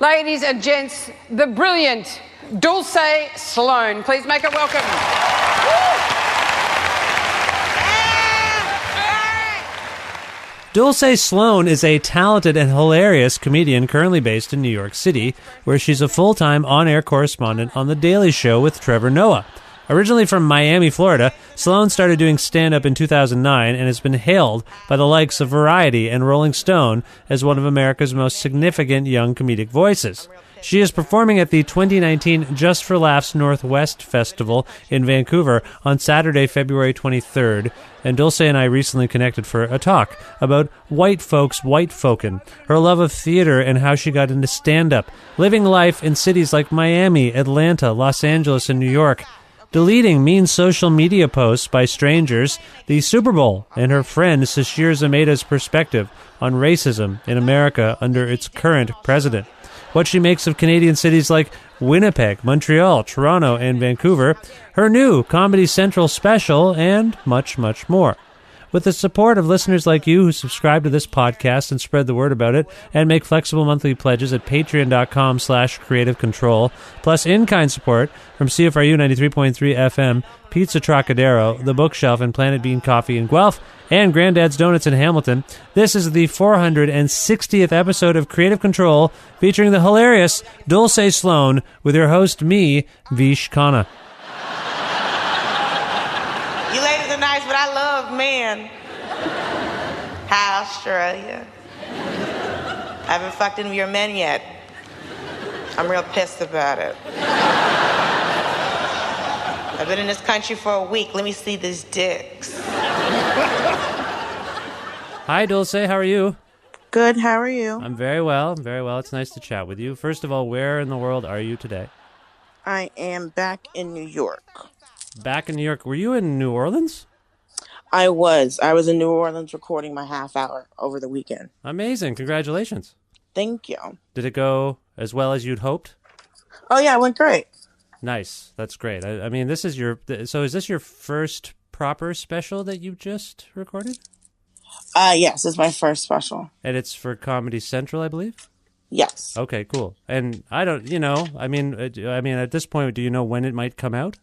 Ladies and gents, the brilliant Dulcé Sloan. Please make her welcome. Dulcé Sloan is a talented and hilarious comedian currently based in New York City, where she's a full-time on-air correspondent on The Daily Show with Trevor Noah. Originally from Miami, Florida, Sloan started doing stand-up in 2009 and has been hailed by the likes of Variety and Rolling Stone as one of America's most significant young comedic voices. She is performing at the 2019 Just for Laughs Northwest Festival in Vancouver on Saturday, February 23rd, and Dulcé and I recently connected for a talk about white folks, white folkin', her love of theater and how she got into stand-up, living life in cities like Miami, Atlanta, Los Angeles, and New York, deleting mean social media posts by strangers, the Super Bowl, and her friend Sashir Zameda's perspective on racism in America under its current president. What she makes of Canadian cities like Winnipeg, Montreal, Toronto, and Vancouver, her new Comedy Central special, and much, much more. With the support of listeners like you who subscribe to this podcast and spread the word about it and make flexible monthly pledges at patreon.com/creative control, plus in-kind support from CFRU 93.3 FM, Pizza Trocadero, The Bookshelf, and Planet Bean Coffee in Guelph, and Granddad's Donuts in Hamilton, this is the 460th episode of Creative Control featuring the hilarious Dulcé Sloan with your host, me, Vish Khanna. You ladies are nice, but I love men. Hi, Australia. I haven't fucked any of your men yet. I'm real pissed about it. I've been in this country for a week. Let me see these dicks. Hi, Dulcé. How are you? Good. How are you? I'm very well. I'm very well. It's nice to chat with you. First of all, where in the world are you today? I am back in New York. Back in New York. Were you in New Orleans? I was in New Orleans recording my half hour over the weekend. Amazing. Congratulations. Thank you. Did it go as well as you'd hoped? Oh, yeah, it went great. Nice. That's great. I mean, is this your first proper special that you just recorded? Yes, it's my first special. And it's for Comedy Central, I believe? Yes. Okay, cool. And I don't, I mean, at this point, do you know when it might come out?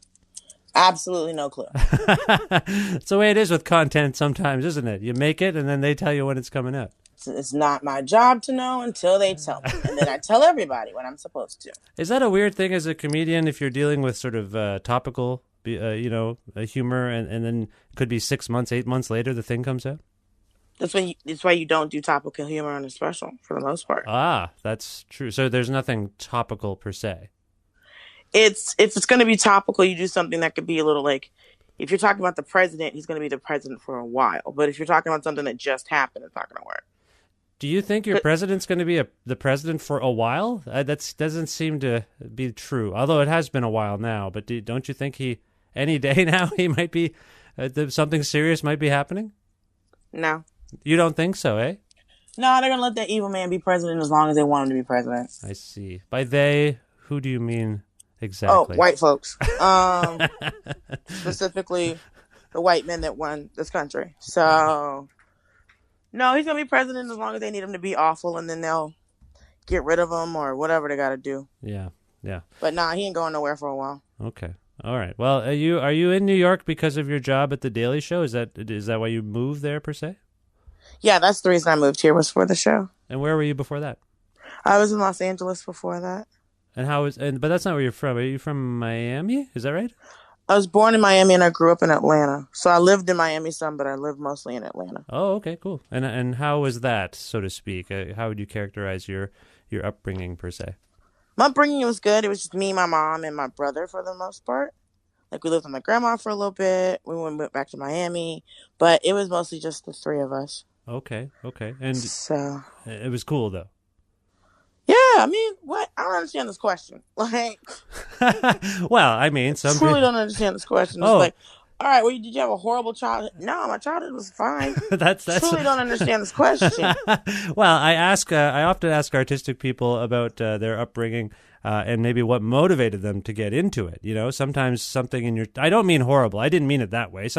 Absolutely no clue. It's the way it is with content sometimes, isn't it? You make it and then they tell you when it's coming out. It's not my job to know until they tell me. And then I tell everybody when I'm supposed to. Is that a weird thing as a comedian if you're dealing with sort of topical, humor and then it could be 6 months, 8 months later the thing comes out? That's why you don't do topical humor on a special for the most part. Ah, that's true. So there's nothing topical per se. If it's going to be topical, you do something that could be a little like, if you're talking about the president, he's going to be the president for a while. But if you're talking about something that just happened, it's not going to work. Do you think your president's going to be the president for a while? That doesn't seem to be true. Although it has been a while now. But don't you think any day now he might be, something serious might be happening? No. You don't think so, eh? No, they're going to let that evil man be president as long as they want him to be president. I see. By they, who do you mean exactly? Oh, white folks. Specifically, the white men that won this country. So, no, he's going to be president as long as they need him to be awful, and then they'll get rid of him or whatever they got to do. Yeah. But nah, he ain't going nowhere for a while. Okay. All right. Well, are you in New York because of your job at The Daily Show? Is that why you moved there, per se? Yeah, that's the reason I moved here, was for the show. And where were you before that? I was in Los Angeles before that. And but that's not where you're from. Are you from Miami? Is that right? I was born in Miami and I grew up in Atlanta. So I lived in Miami some, but I lived mostly in Atlanta. Oh, okay, cool. And how was that, so to speak? How would you characterize your upbringing, per se? My upbringing was good. It was just me, my mom, and my brother for the most part. Like, we lived with my grandma for a little bit. We went back to Miami. But it was mostly just the three of us. Okay. And so it was cool, though. Yeah, I mean, what? I don't understand this question. Like, well, I mean, some truly don't understand this question. It's like, all right, well, did you have a horrible childhood? No, my childhood was fine. that's truly don't understand this question. Well, I often ask artistic people about their upbringing and maybe what motivated them to get into it. You know, sometimes something I don't mean horrible. I didn't mean it that way.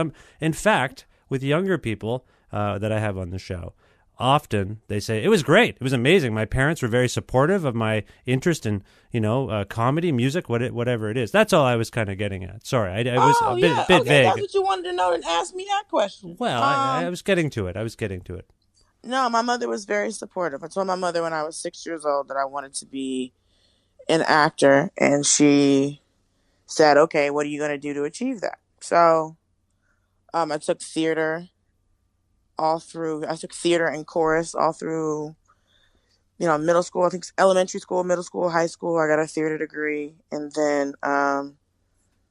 In fact, with younger people that I have on the show, often they say, it was great. It was amazing. My parents were very supportive of my interest in, comedy, music, whatever it is. That's all I was kind of getting at. Sorry, I was a bit okay, vague. that's what you wanted to know and ask me that question. Well, I was getting to it. No, my mother was very supportive. I told my mother when I was 6 years old that I wanted to be an actor, and she said, okay, what are you going to do to achieve that? So I took theater and chorus all through, middle school. I think elementary school, middle school, high school. I got a theater degree, and then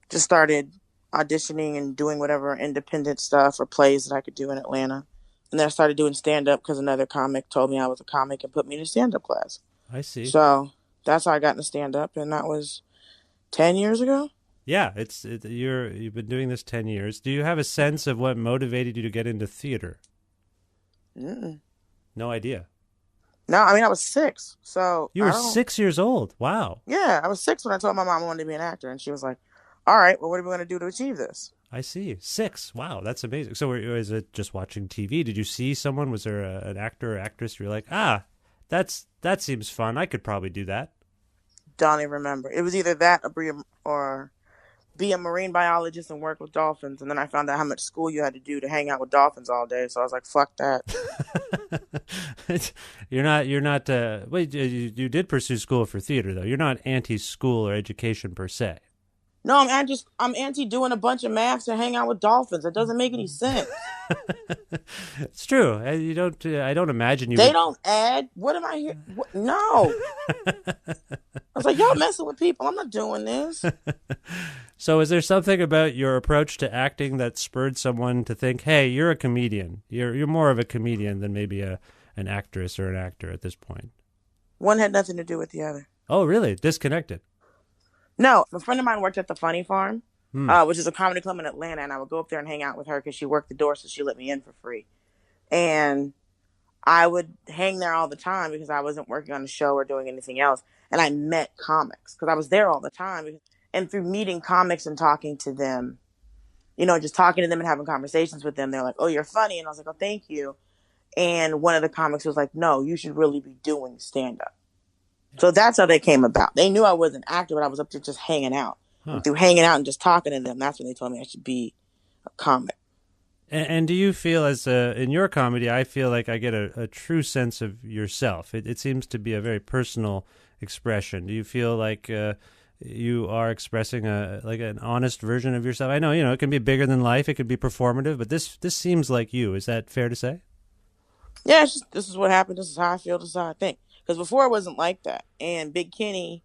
just started auditioning and doing whatever independent stuff or plays that I could do in Atlanta. And then I started doing stand-up because another comic told me I was a comic and put me in a stand-up class. I see. So that's how I got into stand-up, and that was 10 years ago. Yeah, you've been doing this 10 years. Do you have a sense of what motivated you to get into theater? Mm-mm. No idea. No, I mean, I was 6. So you were 6 years old. Wow. Yeah, I was 6 when I told my mom I wanted to be an actor, and she was like, all right, well, what are we going to do to achieve this? I see. 6. Wow, that's amazing. So is it just watching TV? Did you see someone? Was there an actor or actress you're like, that seems fun. I could probably do that. Don't even remember. It was either that or be a marine biologist and work with dolphins. And then I found out how much school you had to do to hang out with dolphins all day. So I was like, fuck that. You're not, wait, you did pursue school for theater, though. You're not anti-school or education per se. No, I'm anti doing a bunch of math to hang out with dolphins. It doesn't make any sense. It's true. I don't imagine you. They don't add. What am I here? No. I was like, y'all messing with people. I'm not doing this. So is there something about your approach to acting that spurred someone to think, hey, you're a comedian. You're more of a comedian than maybe an actress or an actor at this point? One had nothing to do with the other. Oh, really? Disconnected? No, a friend of mine worked at the Funny Farm, which is a comedy club in Atlanta, and I would go up there and hang out with her because she worked the door, so she let me in for free. And I would hang there all the time because I wasn't working on a show or doing anything else. And I met comics because I was there all the time. And through meeting comics and talking to them, just talking to them and having conversations with them, they're like, oh, you're funny. And I was like, oh, thank you. And one of the comics was like, no, you should really be doing stand-up. So that's how they came about. They knew I was an actor, but I was up there just hanging out. Huh. And through hanging out and just talking to them, that's when they told me I should be a comic. And do you feel in your comedy, I feel like I get a true sense of yourself. It seems to be a very personal expression. Do you feel like you are expressing an honest version of yourself? I know, it can be bigger than life. It can be performative, but this seems like you. Is that fair to say? Yeah, this is what happened. This is how I feel. This is how I think. Because before it wasn't like that. And Big Kenny,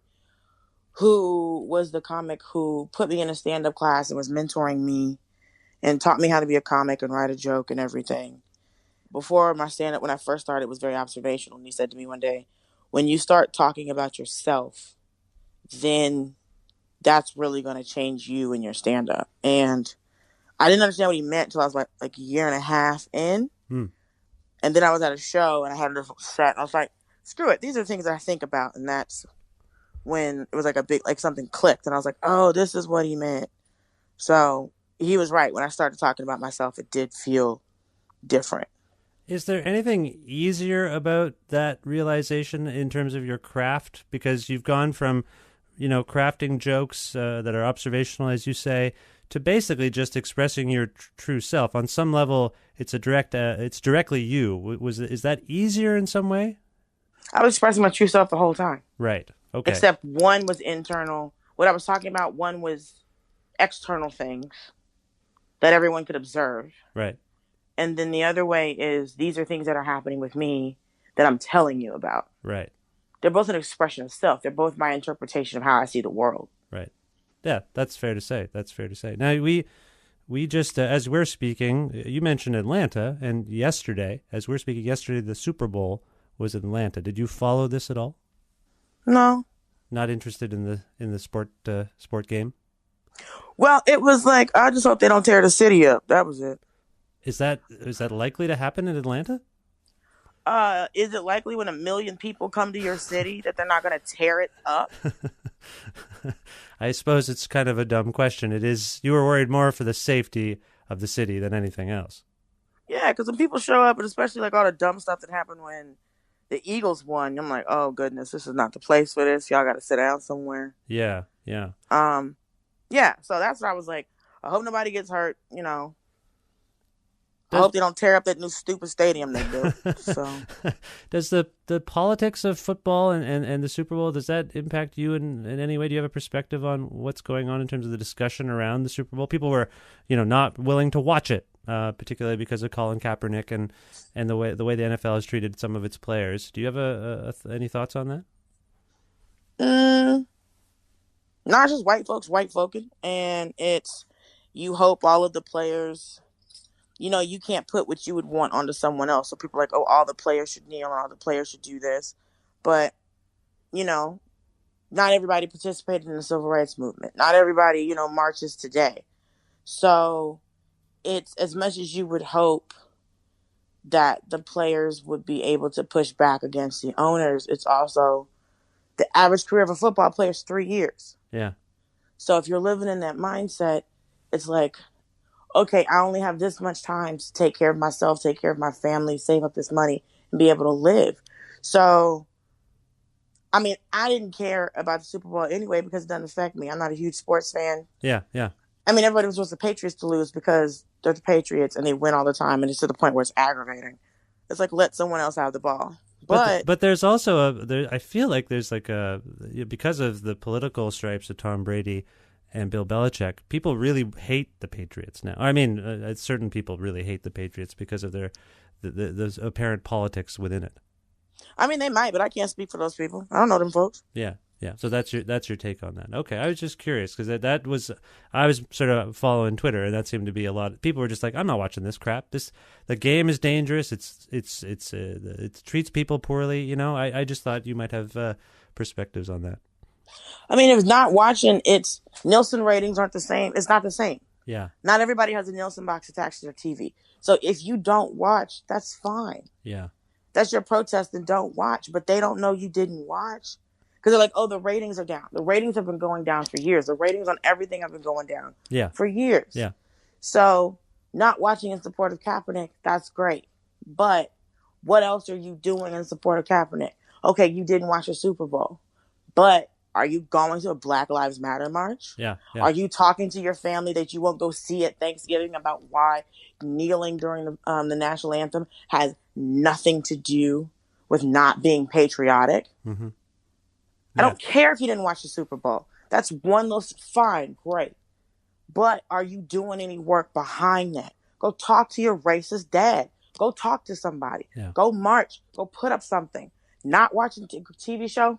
who was the comic who put me in a stand-up class and was mentoring me and taught me how to be a comic and write a joke and everything. Before my stand-up, when I first started, it was very observational. And he said to me one day, when you start talking about yourself, then that's really going to change you and your stand-up. And I didn't understand what he meant until I was like a year and a half in. And then I was at a show and I had a different set. I was like, screw it. These are the things that I think about. And that's when it was like something clicked. And I was like, oh, this is what he meant. So he was right. When I started talking about myself, it did feel different. Is there anything easier about that realization in terms of your craft? Because you've gone from, crafting jokes that are observational, as you say, to basically just expressing your true self. On some level, it's directly you. Is that easier in some way? I was expressing my true self the whole time. Right. Okay. Except one was internal. What I was talking about, one was external things that everyone could observe. Right. And then the other way is these are things that are happening with me that I'm telling you about. Right. They're both an expression of self. They're both my interpretation of how I see the world. Right. Yeah, that's fair to say. Now, we just, as we're speaking, you mentioned Atlanta, and as we're speaking yesterday, the Super Bowl was in Atlanta. Did you follow this at all? No. Not interested in the sport game? Well, it was like, I just hope they don't tear the city up. That was it. Is that likely to happen in Atlanta? Is it likely when 1 million people come to your city that they're not going to tear it up? I suppose it's kind of a dumb question. It is. You were worried more for the safety of the city than anything else. Yeah, because when people show up, and especially like all the dumb stuff that happened when the Eagles won, I'm like, oh goodness, this is not the place for this. Y'all got to sit down somewhere. Yeah, yeah. Yeah. So that's what I was like. I hope nobody gets hurt. You know, I Does hope they don't tear up that new stupid stadium they built. So does the politics of football and the Super Bowl, does that impact you in any way? Do you have a perspective on what's going on in terms of the discussion around the Super Bowl? People were, not willing to watch it, particularly because of Colin Kaepernick and the way the NFL has treated some of its players. Do you have any thoughts on that? Not just white folks, white folking, and it's you hope all of the players. You can't put what you would want onto someone else. So people are like, oh, all the players should kneel and all the players should do this. But, not everybody participated in the civil rights movement. Not everybody, marches today. So it's as much as you would hope that the players would be able to push back against the owners. It's also the average career of a football player is 3 years. Yeah. So if you're living in that mindset, it's like, okay, I only have this much time to take care of myself, take care of my family, save up this money, and be able to live. So, I mean, I didn't care about the Super Bowl anyway because it doesn't affect me. I'm not a huge sports fan. Yeah, yeah. I mean, everybody wants the Patriots to lose because they're the Patriots and they win all the time, and it's to the point where it's aggravating. It's like, let someone else have the ball. But there's also I feel like there's like because of the political stripes of Tom Brady and Bill Belichick, people really hate the Patriots now. I mean, certain people really hate the Patriots because of those apparent politics within it. I mean, they might, but I can't speak for those people. I don't know them folks. Yeah, yeah. So that's your take on that. Okay, I was just curious because I was sort of following Twitter, and that seemed to be a lot. People were just like, I'm not watching this crap. The game is dangerous. It treats people poorly. I just thought you might have perspectives on that. I mean, if not watching, it's Nielsen ratings aren't the same. It's not the same. Yeah. Not everybody has a Nielsen box attached to their TV. So if you don't watch, that's fine. Yeah. That's your protest and don't watch. But they don't know you didn't watch. Because they're like, oh, the ratings are down. The ratings have been going down for years. The ratings on everything have been going down for years. Yeah. So not watching in support of Kaepernick, that's great. But what else are you doing in support of Kaepernick? Okay, you didn't watch a Super Bowl. But are you going to a Black Lives Matter march? Yeah, yeah. Are you talking to your family that you won't go see at Thanksgiving about why kneeling during the national anthem has nothing to do with not being patriotic? Mm-hmm. I don't care if you didn't watch the Super Bowl. That's one little fine, great. But are you doing any work behind that? Go talk to your racist dad. Go talk to somebody. Yeah. Go march. Go put up something. Not watching a TV show?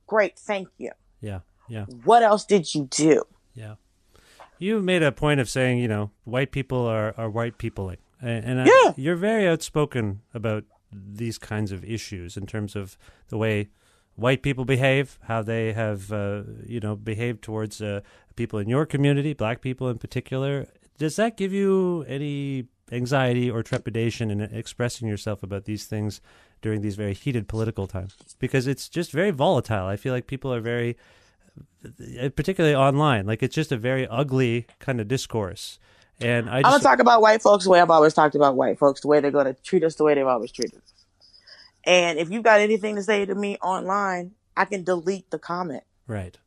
Great, thank you. Yeah, yeah. What else did you do? Yeah. You made a point of saying, white people are white peopling. And you're very outspoken about these kinds of issues in terms of the way white people behave, how they have, behaved towards people in your community, black people in particular. Does that give you any anxiety or trepidation in expressing yourself about these things during these very heated political times? Because it's just very volatile. I feel like people are very, particularly online, like it's just a very ugly kind of discourse. And I'm going to talk about white folks the way I've always talked about white folks, the way they're going to treat us the way they've always treated us. And if you've got anything to say to me online, I can delete the comment. Right.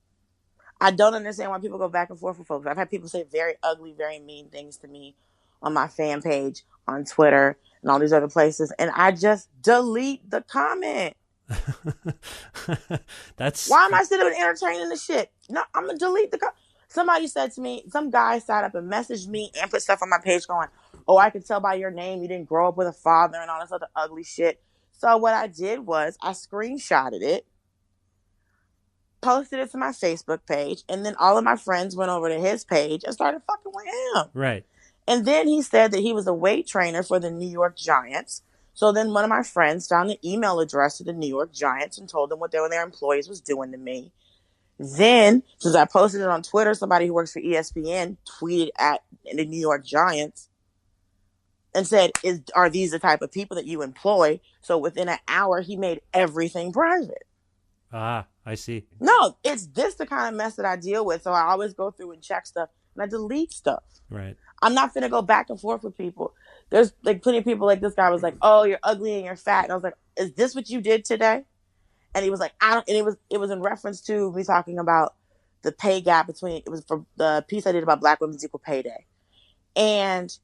I don't understand why people go back and forth with folks. I've had people say very ugly, very mean things to me on my fan page, on Twitter, and all these other places, and I just delete the comment. Why am I sitting and entertaining the shit? No, I'm gonna delete the comment. Somebody said to me, some guy sat up and messaged me and put stuff on my page going, oh, I could tell by your name you didn't grow up with a father and all this other ugly shit. So what I did was I screenshotted it, posted it to my Facebook page, and then all of my friends went over to his page and started fucking with him. Right. And then he said that he was a weight trainer for the New York Giants. So then one of my friends found an email address to the New York Giants and told them what their employees was doing to me. Then, since I posted it on Twitter, somebody who works for ESPN tweeted at the New York Giants and said, are these the type of people that you employ? So within an hour, he made everything private. Ah, I see. No, it's this the kind of mess that I deal with. So I always go through and check stuff and I delete stuff. Right. I'm not going to go back and forth with people. There's like plenty of people like this guy was like, oh, you're ugly and you're fat. And I was like, is this what you did today? And he was like, I don't, and it was in reference to me talking about the pay gap between, it was for the piece I did about Black women's equal pay day. And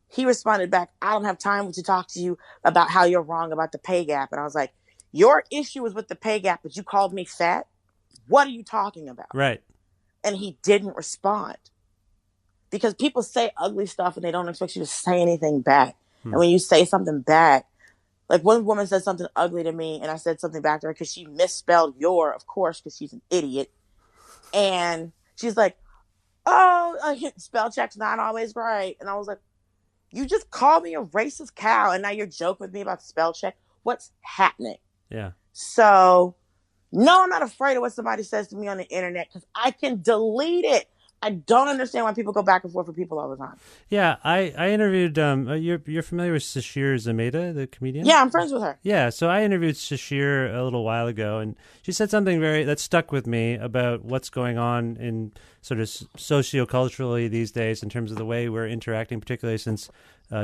he responded back, I don't have time to talk to you about how you're wrong about the pay gap. And I was like, your issue is with the pay gap, but you called me fat. What are you talking about? Right. And he didn't respond. Because people say ugly stuff and they don't expect you to say anything back. And when you say something back, like one woman said something ugly to me and I said something back to her because she misspelled your, of course, because she's an idiot. And she's like, oh, spell check's not always right. And I was like, you just called me a racist cow and now you're joking with me about spell check. What's happening? Yeah. So, no, I'm not afraid of what somebody says to me on the internet because I can delete it. I don't understand why people go back and forth with people all the time. Yeah, I interviewed, you're familiar with Sashir Zameda, the comedian? Yeah, I'm friends with her. Yeah, so I interviewed Sashir a little while ago, and she said something that stuck with me about what's going on in sort of socioculturally these days in terms of the way we're interacting, particularly since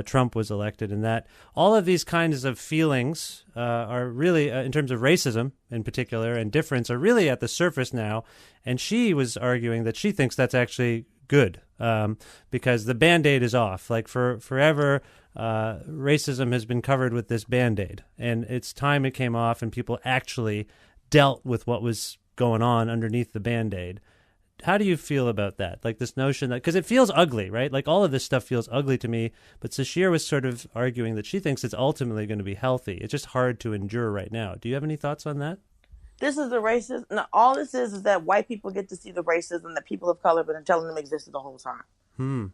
Trump was elected, and that all of these kinds of feelings are really, in terms of racism in particular and difference, are really at the surface now. And she was arguing that she thinks that's actually good because the Band-Aid is off. Like forever, racism has been covered with this Band-Aid, and it's time it came off and people actually dealt with what was going on underneath the Band-Aid. How do you feel about that? Like this notion that, because it feels ugly, right? Like all of this stuff feels ugly to me, but Sashir was sort of arguing that she thinks it's ultimately going to be healthy. It's just hard to endure right now. Do you have any thoughts on that? This is the racism. No, all this is that white people get to see the racism that people of color have been telling them existed the whole time.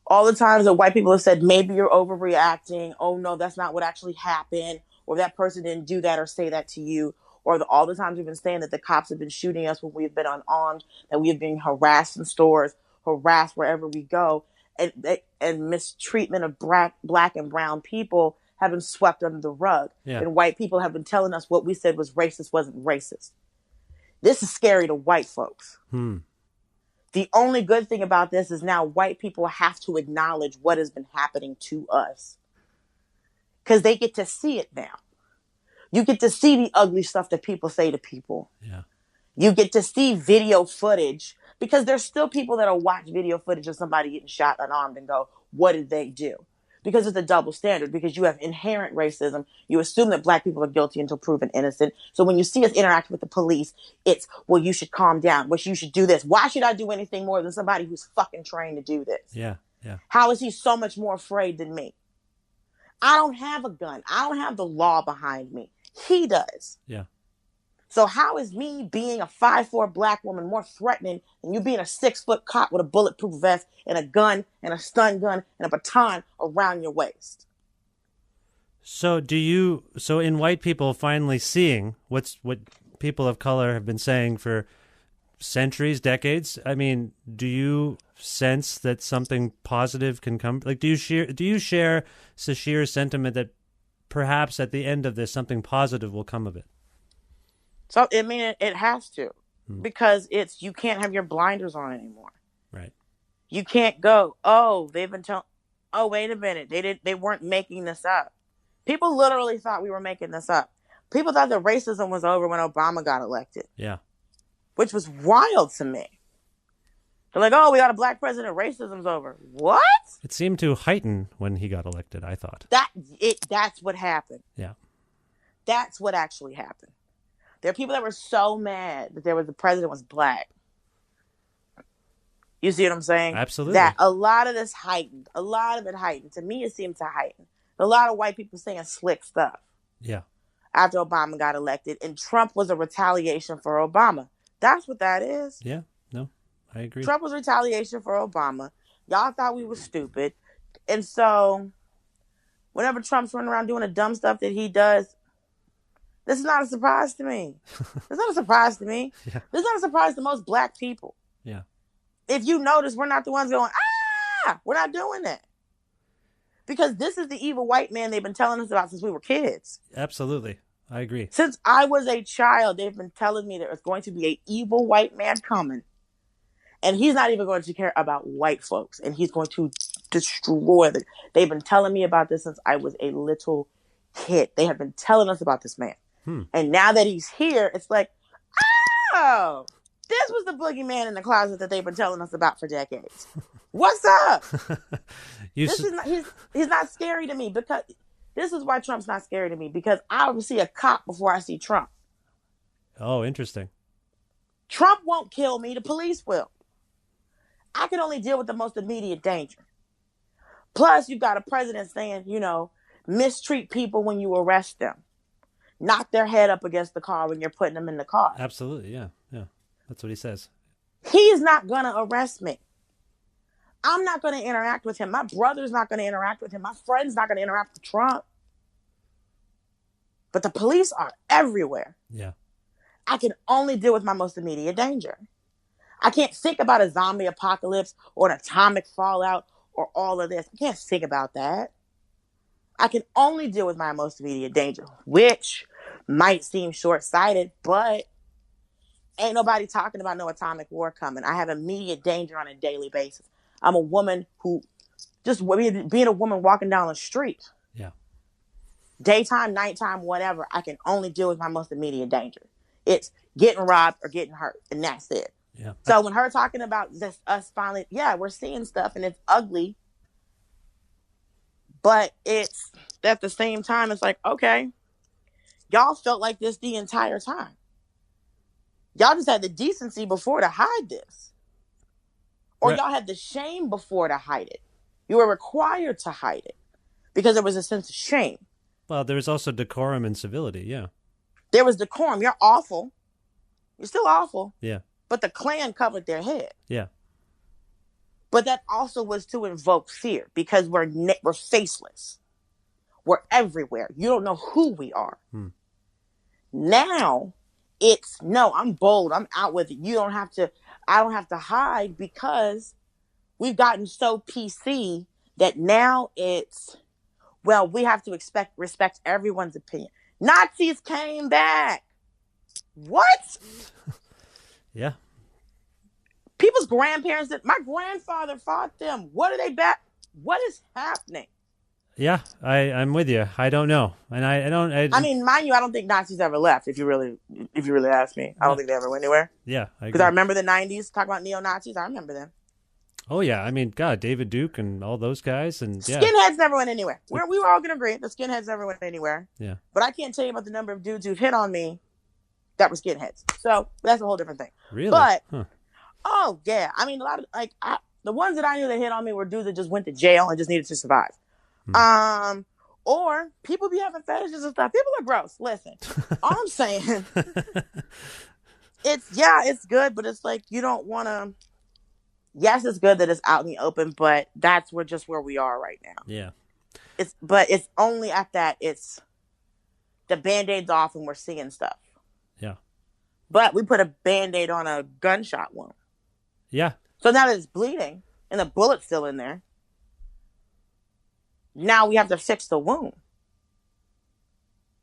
All the times that white people have said, maybe you're overreacting. Oh, no, that's not what actually happened. Or that person didn't do that or say that to you. Or all the times we've been saying that the cops have been shooting us when we've been unarmed, that we have been harassed in stores, harassed wherever we go, and mistreatment of black and brown people have been swept under the rug. Yeah. And white people have been telling us what we said was racist wasn't racist. This is scary to white folks. The only good thing about this is now white people have to acknowledge what has been happening to us. Because they get to see it now. You get to see the ugly stuff that people say to people. Yeah. You get to see video footage because there's still people that'll watch video footage of somebody getting shot unarmed and go, what did they do? Because it's a double standard, because you have inherent racism. You assume that black people are guilty until proven innocent. So when you see us interact with the police, it's, well, you should calm down. Well, you should do this. Why should I do anything more than somebody who's fucking trained to do this? Yeah, yeah. How is he so much more afraid than me? I don't have a gun. I don't have the law behind me. He does. Yeah. So how is me being a 5'4" black woman more threatening than you being a 6-foot cop with a bulletproof vest and a gun and a stun gun and a baton around your waist? So in white people finally seeing what people of color have been saying for centuries, decades, I mean, do you sense that something positive can come? Like, do you share Sashir's sentiment that perhaps at the end of this, something positive will come of it? So, I mean, it has to, because you can't have your blinders on anymore. Right. You can't go, oh, wait a minute. They weren't making this up. People literally thought we were making this up. People thought that racism was over when Obama got elected. Yeah. Which was wild to me. They're like, oh, we got a black president, racism's over. What? It seemed to heighten when he got elected, I thought. That's what happened. Yeah. That's what actually happened. There are people that were so mad that the president was black. You see what I'm saying? Absolutely. That a lot of this heightened. A lot of it heightened. To me, it seemed to heighten. A lot of white people saying slick stuff. Yeah. After Obama got elected. And Trump was a retaliation for Obama. That's what that is. Yeah. No, I agree. Trump was retaliation for Obama. Y'all thought we were stupid. And so, whenever Trump's running around doing the dumb stuff that he does, this is not a surprise to me. It's not a surprise to me. Yeah. This is not a surprise to most black people. Yeah. If you notice, we're not the ones going, we're not doing that. Because this is the evil white man they've been telling us about since we were kids. Absolutely. I agree. Since I was a child, they've been telling me there's going to be an evil white man coming. And he's not even going to care about white folks. And he's going to destroy the. They've been telling me about this since I was a little kid. They have been telling us about this man. And now that he's here, it's like, oh, this was the boogeyman in the closet that they've been telling us about for decades. What's up? He's not scary to me, because this is why Trump's not scary to me, because I will see a cop before I see Trump. Oh, interesting. Trump won't kill me. The police will. I can only deal with the most immediate danger. Plus, you've got a president saying, mistreat people when you arrest them. Knock their head up against the car when you're putting them in the car. Absolutely, yeah. That's what he says. He's not going to arrest me. I'm not going to interact with him. My brother's not going to interact with him. My friend's not going to interact with Trump. But the police are everywhere. Yeah. I can only deal with my most immediate danger. I can't think about a zombie apocalypse or an atomic fallout or all of this. I can't think about that. I can only deal with my most immediate danger, which might seem short-sighted, but ain't nobody talking about no atomic war coming. I have immediate danger on a daily basis. I'm a woman who, just being a woman walking down the street. Yeah. Daytime, nighttime, whatever, I can only deal with my most immediate danger. It's getting robbed or getting hurt, and that's it. Yeah. So when her talking about this, us finally, we're seeing stuff, and it's ugly. But it's, at the same time, it's like, okay, y'all felt like this the entire time. Y'all just had the decency before to hide this. Or y'all had the shame before to hide it. You were required to hide it because there was a sense of shame. Well, there was also decorum and civility, yeah. There was decorum. You're awful. You're still awful. Yeah. But the Klan covered their head. Yeah. But that also was to invoke fear, because we're faceless. We're everywhere. You don't know who we are. Now it's, no, I'm bold. I'm out with it. I don't have to hide, because we've gotten so PC that now it's, well, we have to respect everyone's opinion. Nazis came back. What? Yeah. People's grandparents my grandfather fought them. What are they back? What is happening? Yeah, I'm with you. I don't know. And I mean, mind you, I don't think Nazis ever left, if you really ask me. I don't think they ever went anywhere. Yeah. Because I remember the 90s, talk about neo-Nazis. I remember them. Oh, yeah. I mean, God, David Duke and all those guys. And yeah. Skinheads never went anywhere. We were all going to agree. The skinheads never went anywhere. Yeah. But I can't tell you about the number of dudes who've hit on me that were skinheads. So that's a whole different thing. Really? But, huh. Oh, yeah. I mean, a lot of, the ones that I knew that hit on me were dudes that just went to jail and just needed to survive. Or people be having fetishes and stuff. People are gross. Listen, all I'm saying, it's good, but it's like, you don't want to, yes, it's good that it's out in the open, but that's where we are right now. Yeah. But it's only at that, it's the Band-Aid's off and we're seeing stuff. Yeah. But we put a Band-Aid on a gunshot wound. Yeah. So now that it's bleeding and the bullet's still in there, now we have to fix the wound.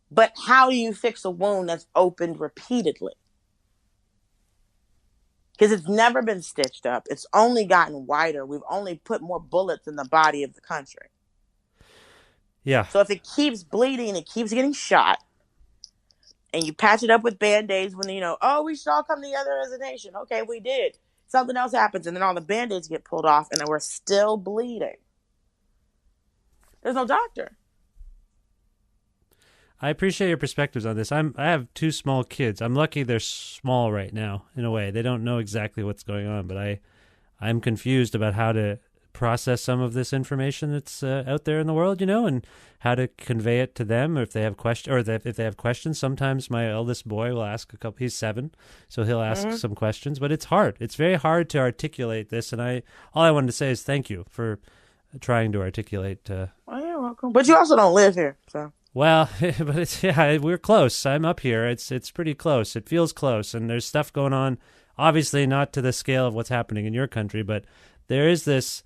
But how do you fix a wound that's opened repeatedly? Because it's never been stitched up. It's only gotten wider. We've only put more bullets in the body of the country. Yeah. So if it keeps bleeding and it keeps getting shot, and you patch it up with Band-Aids when, we should all come together as a nation. Okay, we did. Something else happens, and then all the Band-Aids get pulled off, and then we're still bleeding. There's no doctor. I appreciate your perspectives on this. I have two small kids. I'm lucky they're small right now, in a way. They don't know exactly what's going on, but I'm confused about how to process some of this information that's out there in the world, and how to convey it to them, or if they have if they have questions. Sometimes my eldest boy will ask he's 7, so he'll ask some questions, but it's hard. It's very hard to articulate this, and all I wanted to say is thank you for trying to articulate. Well, you're welcome. But you also don't live here, so. Well, but we're close. I'm up here. It's pretty close. It feels close, and there's stuff going on. Obviously, not to the scale of what's happening in your country, but there is this,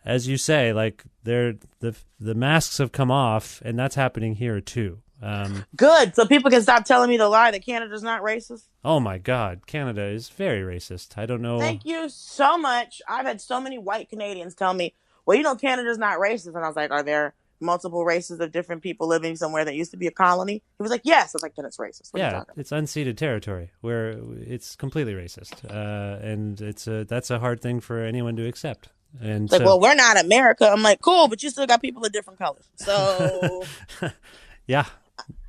as you say, like the masks have come off, and that's happening here too. Good, so people can stop telling me the lie that Canada's not racist. Oh my God, Canada is very racist. I don't know. Thank you so much. I've had so many white Canadians tell me, well, Canada's not racist. And I was like, are there multiple races of different people living somewhere that used to be a colony? He was like, yes. I was like, then it's racist. What are you Yeah, talking about? it's unceded territory where it's completely racist, and that's a hard thing for anyone to accept. And It's like, well, we're not America. I'm like, cool, but you still got people of different colors. So yeah,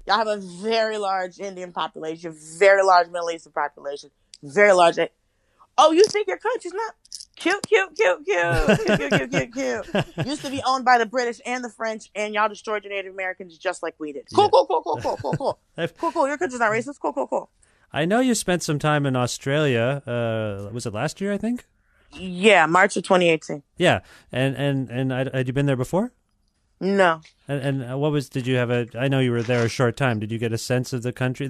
y'all have a very large Indian population, very large Middle Eastern population, very large. Oh, you think your country's not cute, cute, cute, cute, cute, cute, cute, cute, cute. Used to be owned by the British and the French, and y'all destroyed your Native Americans just like we did. Cool, cool, cool, cool, cool, cool, cool. Cool, cool. Your country's not racist. Cool, cool, cool. I know you spent some time in Australia. Was it last year, I think? Yeah, March of 2018. Yeah, and had you been there before? No. And what was? Did you have a? I know you were there a short time. Did you get a sense of the country?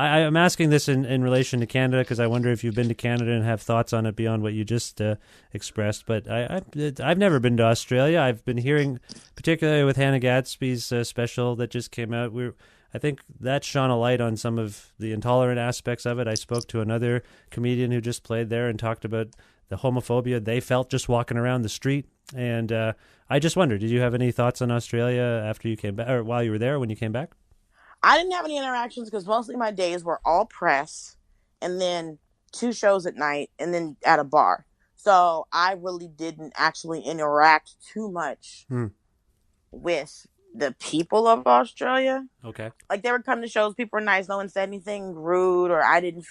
I'm asking this in relation to Canada because I wonder if you've been to Canada and have thoughts on it beyond what you just expressed. But I've never been to Australia. I've been hearing, particularly with Hannah Gadsby's special that just came out. I think that shone a light on some of the intolerant aspects of it. I spoke to another comedian who just played there and talked about the homophobia they felt just walking around the street. And I just wondered, did you have any thoughts on Australia after you came back, or while you were there when you came back? I didn't have any interactions because mostly my days were all press and then 2 shows at night and then at a bar. So I really didn't actually interact too much with the people of Australia. Okay. Like they would come to shows, people were nice, no one said anything rude, or I didn't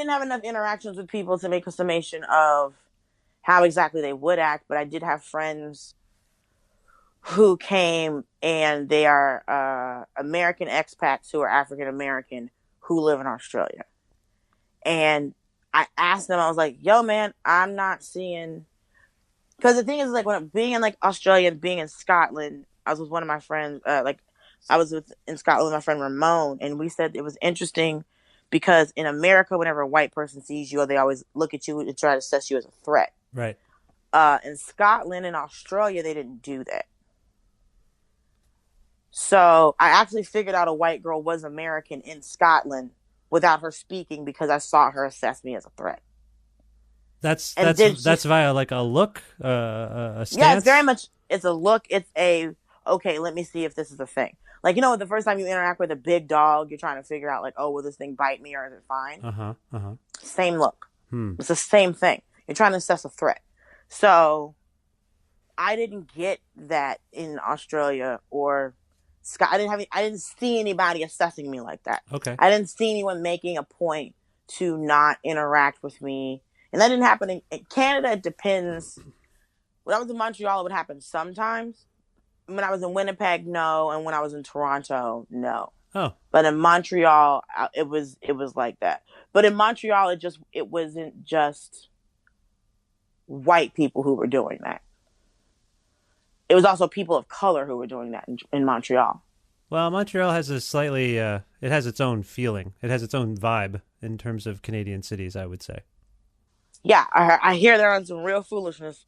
have enough interactions with people to make a summation of how exactly they would act, but I did have friends who came and they are American expats who are African American who live in Australia. And I asked them, I was like, yo, man, I'm not seeing, because the thing is, like, when being in like Australia and being in Scotland, I was with one of my friends, in Scotland with my friend Ramon, and we said it was interesting because in America, whenever a white person sees you, they always look at you and try to assess you as a threat. Right. In Scotland and Australia, they didn't do that. So I actually figured out a white girl was American in Scotland without her speaking because I saw her assess me as a threat. That's via like a look, a stance? Yeah, it's very much, it's a look. It's okay, let me see if this is a thing. Like, the first time you interact with a big dog, you're trying to figure out like, oh, will this thing bite me or is it fine? Same look. It's the same thing. You're trying to assess a threat. So I didn't get that in Australia or Scott. I didn't see anybody assessing me like that. Okay. I didn't see anyone making a point to not interact with me. And that didn't happen in Canada. It depends. When I was in Montreal, it would happen sometimes. When I was in Winnipeg, no. And when I was in Toronto, no. Oh. But in Montreal, it was like that. But in Montreal, it wasn't just white people who were doing that. It was also people of color who were doing that in Montreal. Well, Montreal has a slightly, it has its own feeling. It has its own vibe in terms of Canadian cities, I would say. Yeah, I hear they're on some real foolishness.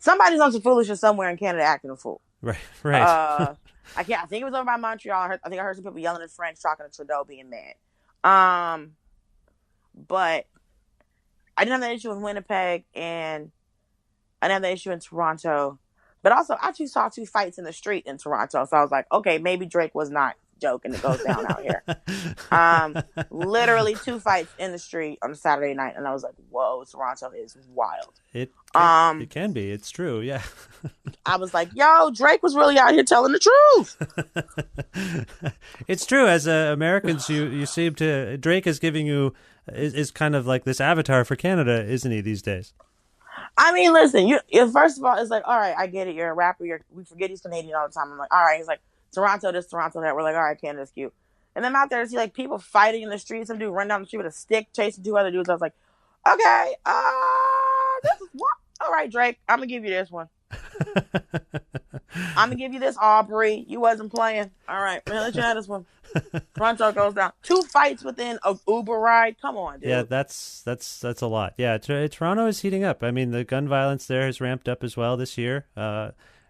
Somebody's on some foolishness somewhere in Canada acting a fool. Right. I think it was over by Montreal. I think I heard some people yelling in French, talking to Trudeau, being mad. But I didn't have that issue in Winnipeg, and I didn't have that issue in Toronto. But also, I actually saw 2 fights in the street in Toronto, so I was like, okay, maybe Drake was not joking. It goes down out here. Literally 2 fights in the street on a Saturday night, and I was like, whoa, Toronto is wild. It can be. It's true, yeah. I was like, yo, Drake was really out here telling the truth. It's true. As Americans, you seem to, Drake is giving you, is kind of like this avatar for Canada, isn't he, these days? I mean, listen, first of all, it's like, all right, I get it. You're a rapper. We forget he's Canadian all the time. I'm like, all right. He's like, Toronto this, Toronto that. We're like, all right, Canada's cute. And then I'm out there to see like people fighting in the street. Some dude run down the street with a stick, chasing 2 other dudes. I was like, okay, this is what? All right, Drake, I'm going to give you this one. I'm going to give you this, Aubrey. You wasn't playing. All right, man, let you have this one. Toronto goes down. 2 fights within a Uber ride. Come on, dude. Yeah, that's a lot. Yeah, Toronto is heating up. I mean, the gun violence there has ramped up as well this year.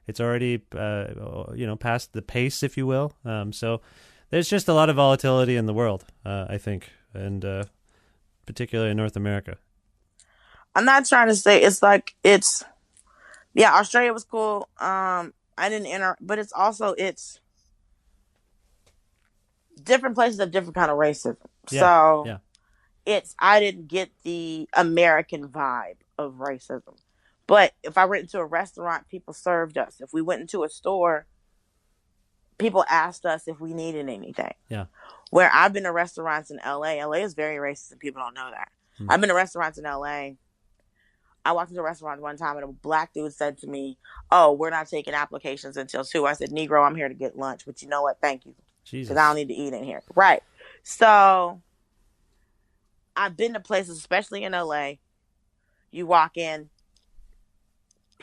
It's already, past the pace, if you will. So there's just a lot of volatility in the world, I think, and particularly in North America. I'm not trying to say it's like yeah, Australia was cool. I didn't enter, but it's different places have different kind of racism. Yeah. So Yeah. I didn't get the American vibe of racism. But if I went into a restaurant, people served us. If we went into a store, people asked us if we needed anything. Yeah. Where I've been to restaurants in LA, LA is very racist and people don't know that. I've been to restaurants in LA. I walked into a restaurant one time and a black dude said to me, "Oh, we're not taking applications until 2." I said, "Negro, I'm here to get lunch, but you know what? Thank you. Jesus. Because I don't need to eat in here." Right. So I've been to places, especially in LA. You walk in,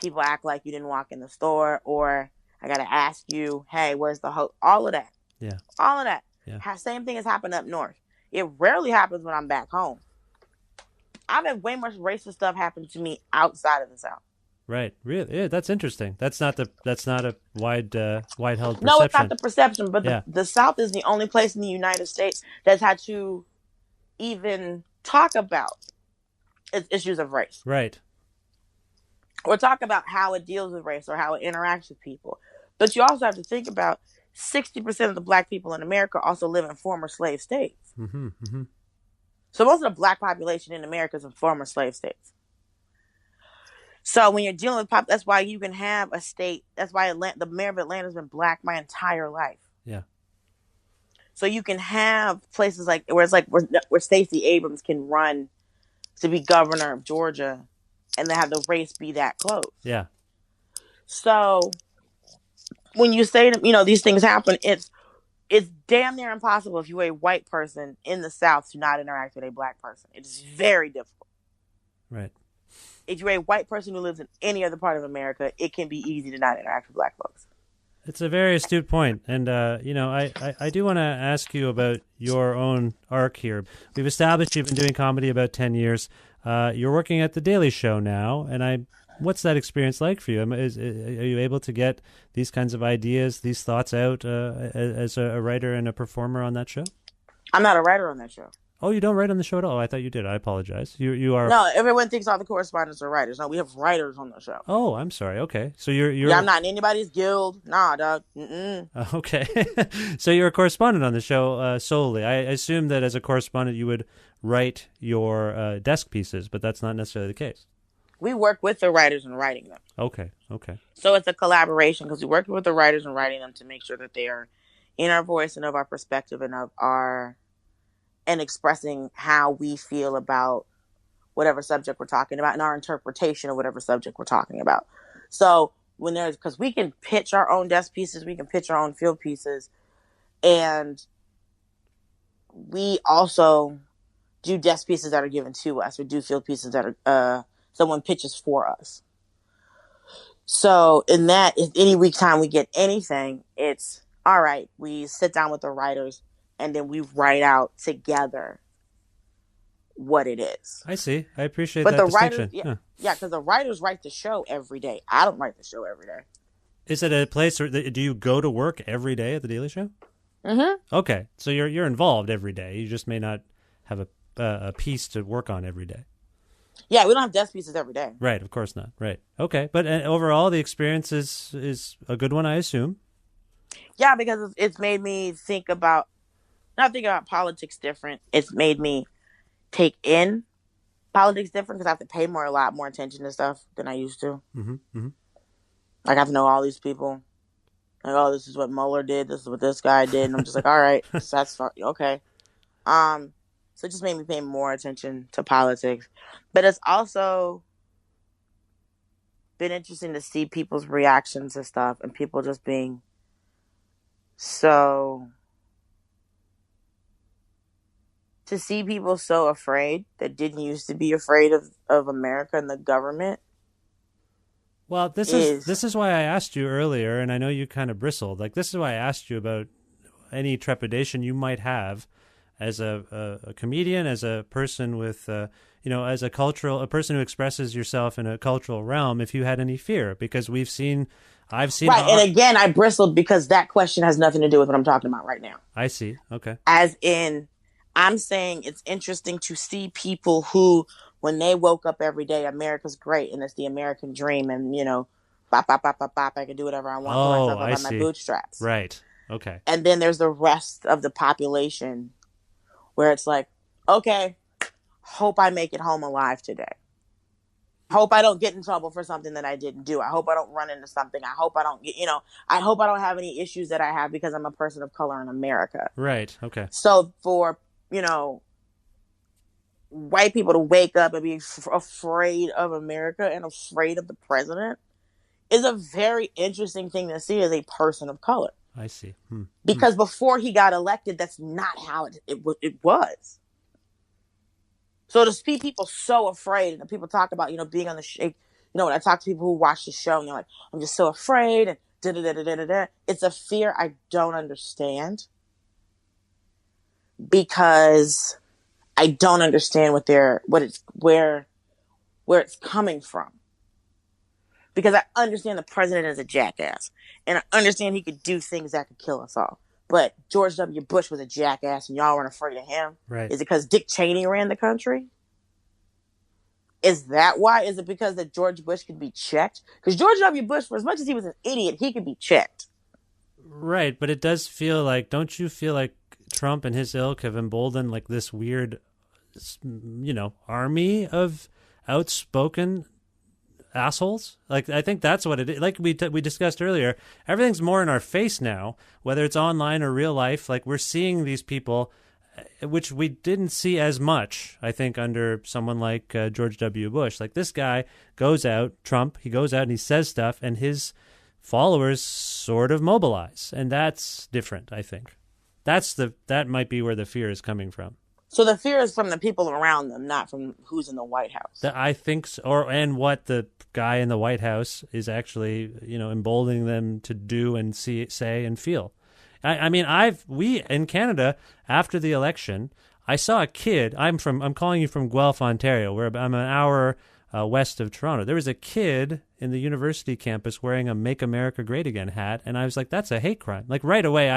people act like you didn't walk in the store, or I got to ask you, "Hey, where's the host?" All of that. Yeah. All of that. Yeah. Same thing has happened up north. It rarely happens when I'm back home. I've had way more racist stuff happen to me outside of the South. Right. Really? Yeah, that's interesting. That's not a wide held perception. No, it's not the perception, but Yeah. the South is the only place in the United States that's had to even talk about its issues of race. Right. Or talk about how it deals with race or how it interacts with people. But you also have to think about 60% of the black people in America also live in former slave states. Mm-hmm. Mm-hmm. So most of the black population in America is in former slave states. So when you're dealing with that's why you can have a state. That's why the mayor of Atlanta has been black my entire life. Yeah. So you can have places like where it's like where Stacey Abrams can run to be governor of Georgia, and they have the race be that close. Yeah. So when you say these things happen, it's damn near impossible if you're a white person in the South to not interact with a black person. It's very difficult. Right. If you're a white person who lives in any other part of America, it can be easy to not interact with black folks. It's a very astute point. And, I do want to ask you about your own arc here. We've established you've been doing comedy about 10 years. You're working at The Daily Show now, and what's that experience like for you? Are you able to get these kinds of ideas, these thoughts out as a writer and a performer on that show? I'm not a writer on that show. Oh, you don't write on the show at all? I thought you did. I apologize. You are... No, everyone thinks all the correspondents are writers. No, we have writers on the show. Oh, I'm sorry. Okay. So you're... Yeah, I'm not in anybody's guild. Nah, dog. Mm-mm. Okay. So you're a correspondent on the show solely. I assume that as a correspondent you would write your desk pieces, but that's not necessarily the case. We work with the writers in writing them. Okay. So it's a collaboration because we work with the writers in writing them to make sure that they are in our voice and of our perspective and expressing how we feel about whatever subject we're talking about and our interpretation of whatever subject we're talking about. So because we can pitch our own desk pieces, we can pitch our own field pieces, and we also do desk pieces that are given to us, or do field pieces that are someone pitches for us. So in that, if any week time we get anything, it's all right. We sit down with the writers and then we write out together what it is. I see. I appreciate but that the distinction. Writers, yeah, because the writers write the show every day. I don't write the show every day. Is it a place where do you go to work every day at The Daily Show? Mm-hmm. Okay, so you're involved every day. You just may not have a piece to work on every day. Yeah, we don't have desk pieces every day. Right, of course not. Right. Okay, but overall the experience is a good one, I assume. Yeah, because it's made me not think about politics different. It's made me take in politics different because I have to pay a lot more attention to stuff than I used to. Mm-hmm. Mm-hmm. Like I have to know all these people. Like, oh, this is what Mueller did. This is what this guy did. And I'm just like, all right, that's okay. So it just made me pay more attention to politics. But it's also been interesting to see people's reactions to stuff and people just being to see people so afraid that didn't used to be afraid of America and the government. Well, this is why I asked you earlier, and I know you kind of bristled. Like, this is why I asked you about any trepidation you might have as a comedian, as a person with, as a person who expresses yourself in a cultural realm, if you had any fear, because I've seen. Right, and again, I bristled because that question has nothing to do with what I'm talking about right now. I see. Okay. As in, I'm saying it's interesting to see people who when they woke up every day, America's great and it's the American dream, and bop, bop, bop, bop, bop, I can do whatever I want, pull Oh, myself up I by my see. bootstraps. Right. Okay. And then there's the rest of the population where it's like, okay, hope I make it home alive today. Hope I don't get in trouble for something that I didn't do. I hope I don't run into something. I hope I don't get, I hope I don't have any issues that I have because I'm a person of color in America. Right. Okay. So for, white people to wake up and be afraid of America and afraid of the president is a very interesting thing to see as a person of color. I see. Because before he got elected, that's not how it was. So to see people so afraid, and people talk about, being on the show, when I talk to people who watch the show and they're like, I'm just so afraid and da-da-da-da-da-da. It's a fear I don't understand because I don't understand where it's coming from. Because I understand the president is a jackass. And I understand he could do things that could kill us all. But George W. Bush was a jackass and y'all weren't afraid of him. Right. Is it because Dick Cheney ran the country? Is that why? Is it because that George Bush could be checked? Because George W. Bush, for as much as he was an idiot, he could be checked. Right. But it does feel like, don't you feel like Trump and his ilk have emboldened like this weird, army of outspoken assholes? Like, I think that's what it is. Like we discussed earlier, everything's more in our face now, whether it's online or real life. Like, we're seeing these people, which we didn't see as much, I think, under someone like George W. Bush. Like, this guy goes out, Trump, he goes out and he says stuff, and his followers sort of mobilize. And that's different, I think. That might be where the fear is coming from. So the fear is from the people around them, not from who's in the White House. I think so, and what the guy in the White House is actually, emboldening them to do and say and feel. I mean, we in Canada after the election, I saw a kid. I'm calling you from Guelph, Ontario, where I'm an hour west of Toronto. There was a kid in the university campus wearing a "Make America Great Again" hat, and I was like, "That's a hate crime!" Like right away,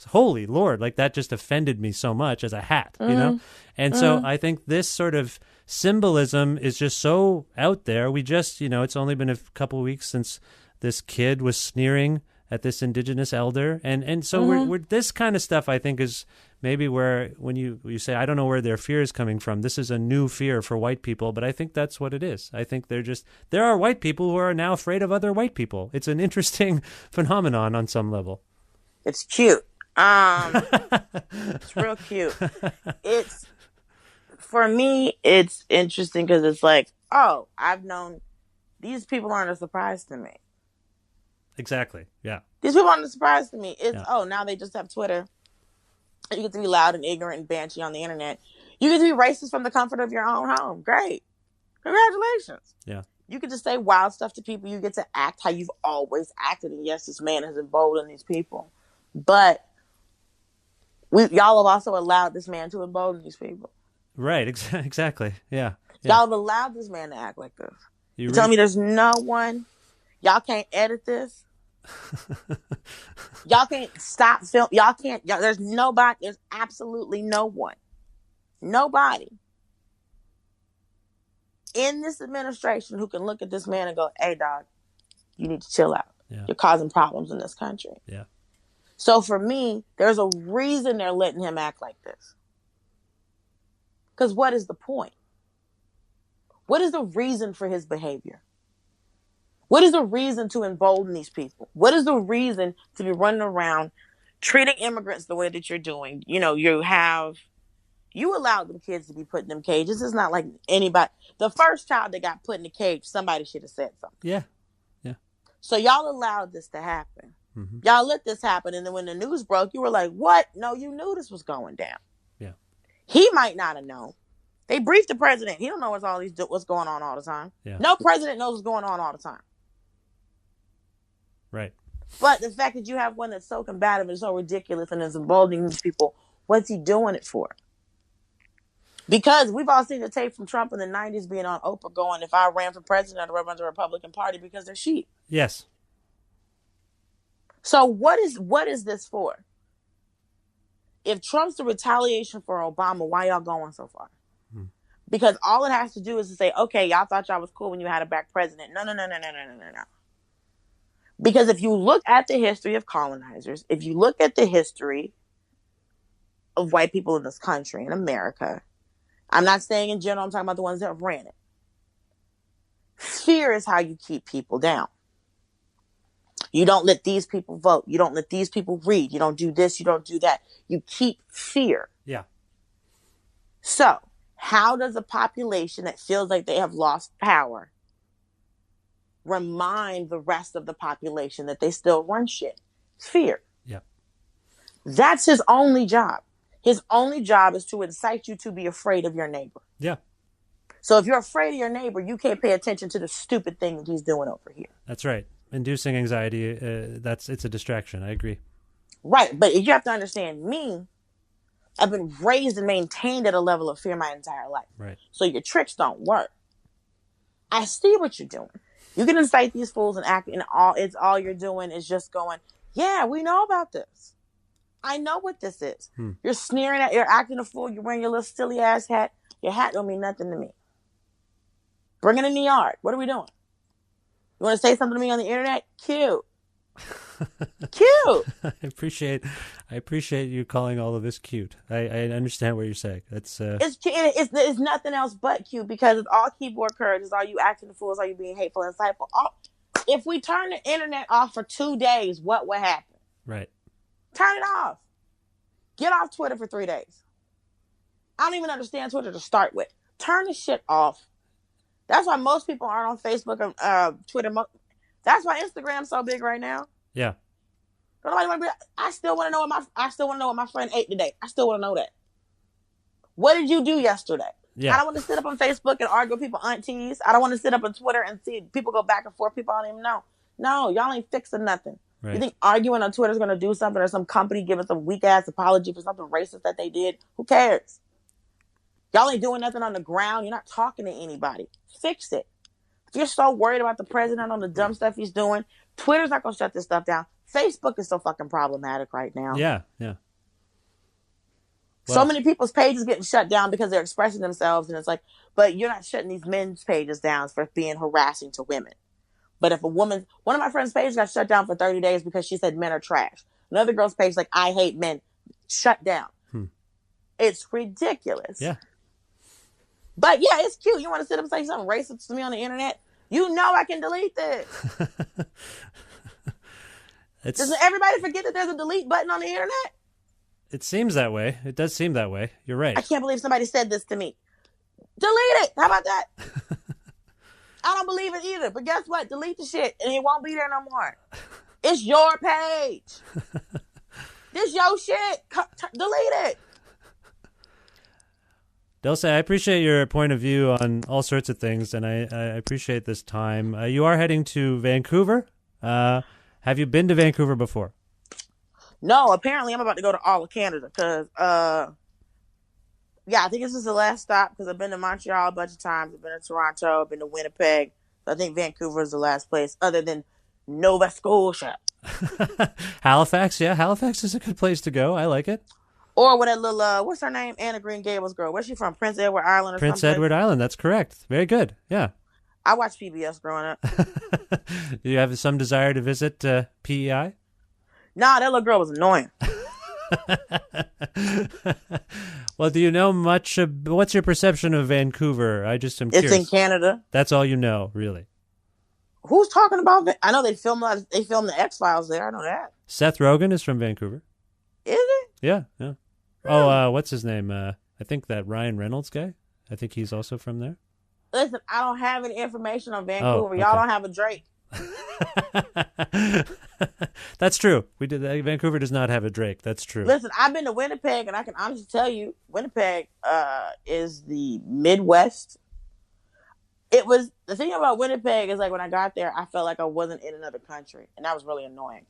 holy Lord, like that just offended me so much as a hat, And so I think this sort of symbolism is just so out there. We just, it's only been a couple of weeks since this kid was sneering at this Indigenous elder, and so we're this kind of stuff. I think is maybe where when you say, I don't know where their fear is coming from. This is a new fear for white people, but I think that's what it is. I think there are white people who are now afraid of other white people. It's an interesting phenomenon on some level. It's cute. It's real cute. For me, it's interesting because it's like, oh, I've known these people aren't a surprise to me. Exactly. Yeah. These people aren't a surprise to me. Now they just have Twitter. You get to be loud and ignorant and banshee on the internet. You get to be racist from the comfort of your own home. Great. Congratulations. Yeah. You get to say wild stuff to people. You get to act how you've always acted. And yes, this man has emboldened these people. But y'all have also allowed this man to embolden these people. Right. Exactly. Yeah. Y'all have allowed this man to act like this. You tell me there's no one. Y'all can't edit this. Y'all can't stop film. There's nobody. There's absolutely no one. Nobody in this administration who can look at this man and go, hey, dog, you need to chill out. Yeah. You're causing problems in this country. Yeah. So for me, there's a reason they're letting him act like this. Because what is the point? What is the reason for his behavior? What is the reason to embolden these people? What is the reason to be running around treating immigrants the way that you're doing? You allowed them kids to be put in them cages. It's not like anybody. The first child that got put in the cage, somebody should have said something. Yeah. Yeah. So y'all allowed this to happen. Mm-hmm. Y'all let this happen. And then when the news broke, you were like, what? No, you knew this was going down. Yeah. He might not have known. They briefed the president. He don't know what's going on all the time. Yeah. No president knows what's going on all the time. Right. But the fact that you have one that's so combative and so ridiculous and is emboldening these people, what's he doing it for? Because we've all seen the tape from Trump in the 90s being on Oprah going, if I ran for president, I'd run the Republican Party because they're sheep. Yes. So what is this for? If Trump's the retaliation for Obama, why y'all going so far? Because all it has to do is to say, okay, y'all thought y'all was cool when you had a black president. No. Because if you look at the history of colonizers, if you look at the history of white people in this country, in America, I'm not saying in general, I'm talking about the ones that ran it. Fear is how you keep people down. You don't let these people vote. You don't let these people read. You don't do this. You don't do that. You keep fear. Yeah. So how does a population that feels like they have lost power remind the rest of the population that they still run shit? Fear. Yeah. That's his only job. His only job is to incite you to be afraid of your neighbor. Yeah. So if you're afraid of your neighbor, you can't pay attention to the stupid thing that he's doing over here. That's right. Inducing anxiety, it's a distraction. I agree. Right. But you have to understand me. I've been raised and maintained at a level of fear my entire life. Right. So your tricks don't work. I see what you're doing. You can incite these fools and act, and all you're doing is just going, yeah, we know about this. I know what this is. You're sneering at, you're acting a fool. You're wearing your little silly ass hat. Your hat don't mean nothing to me. Bring it in the yard. What are we doing? You want to say something to me on the internet? Cute. Cute. I appreciate you calling all of this cute. I understand what you're saying. That's it's nothing else but cute, because it's all keyboard courage. It's all you acting a fool. It's all you being hateful and insightful. If we turn the internet off for 2 days, what would happen? Right. Turn it off. Get off Twitter for 3 days. I don't even understand Twitter to start with. Turn the shit off. That's why most people aren't on Facebook and Twitter. That's why Instagram's so big right now. Yeah. I still want to know what my friend ate today. I still want to know that. What did you do yesterday? Yeah. I don't want to sit up on Facebook and argue with people aunties. I don't want to sit up on Twitter and see people go back and forth. People I don't even know. No, y'all ain't fixing nothing. Right. You think arguing on Twitter is going to do something, or some company giving some weak ass apology for something racist that they did? Who cares? Y'all ain't doing nothing on the ground. You're not talking to anybody. Fix it. If you're so worried about the president on the dumb stuff he's doing, Twitter's not going to shut this stuff down. Facebook is so fucking problematic right now. Yeah, yeah. So many people's pages getting shut down because they're expressing themselves, and it's like, but you're not shutting these men's pages down for being harassing to women. But if one of my friends' pages got shut down for 30 days because she said men are trash. Another girl's page like, I hate men, shut down. It's ridiculous. Yeah. But yeah, it's cute. You want to sit up and say something racist to me on the internet? You know I can delete this. Doesn't everybody forget that there's a delete button on the internet? It seems that way. It does seem that way. You're right. I can't believe somebody said this to me. Delete it. How about that? I don't believe it either. But guess what? Delete the shit and it won't be there no more. It's your page. This your shit. Delete it. Dulcé, I appreciate your point of view on all sorts of things, and I appreciate this time. You are heading to Vancouver. Have you been to Vancouver before? No, apparently I'm about to go to all of Canada because, I think this is the last stop because I've been to Montreal a bunch of times. I've been to Toronto. I've been to Winnipeg. So I think Vancouver is the last place other than Nova Scotia. Halifax, yeah. Halifax is a good place to go. I like it. Or with that little, what's her name? Anna Green Gables girl. Where's she from? Prince Edward Island or something? Prince Edward Island, that's correct. Very good, yeah. I watched PBS growing up. Do you have some desire to visit PEI? Nah, that little girl was annoying. Well, do you know much? What's your perception of Vancouver? I just am curious. It's in Canada. That's all you know, really. Who's talking about? I know they filmed the X-Files there. I know that. Seth Rogen is from Vancouver. Is it? Yeah, yeah. Oh, what's his name? I think that Ryan Reynolds guy. I think he's also from there. Listen, I don't have any information on Vancouver. Oh, okay. Y'all don't have a Drake. That's true. Vancouver does not have a Drake. That's true. Listen, I've been to Winnipeg, and I can honestly tell you, Winnipeg is the Midwest. The thing about Winnipeg is, like, when I got there, I felt like I wasn't in another country, and that was really annoying.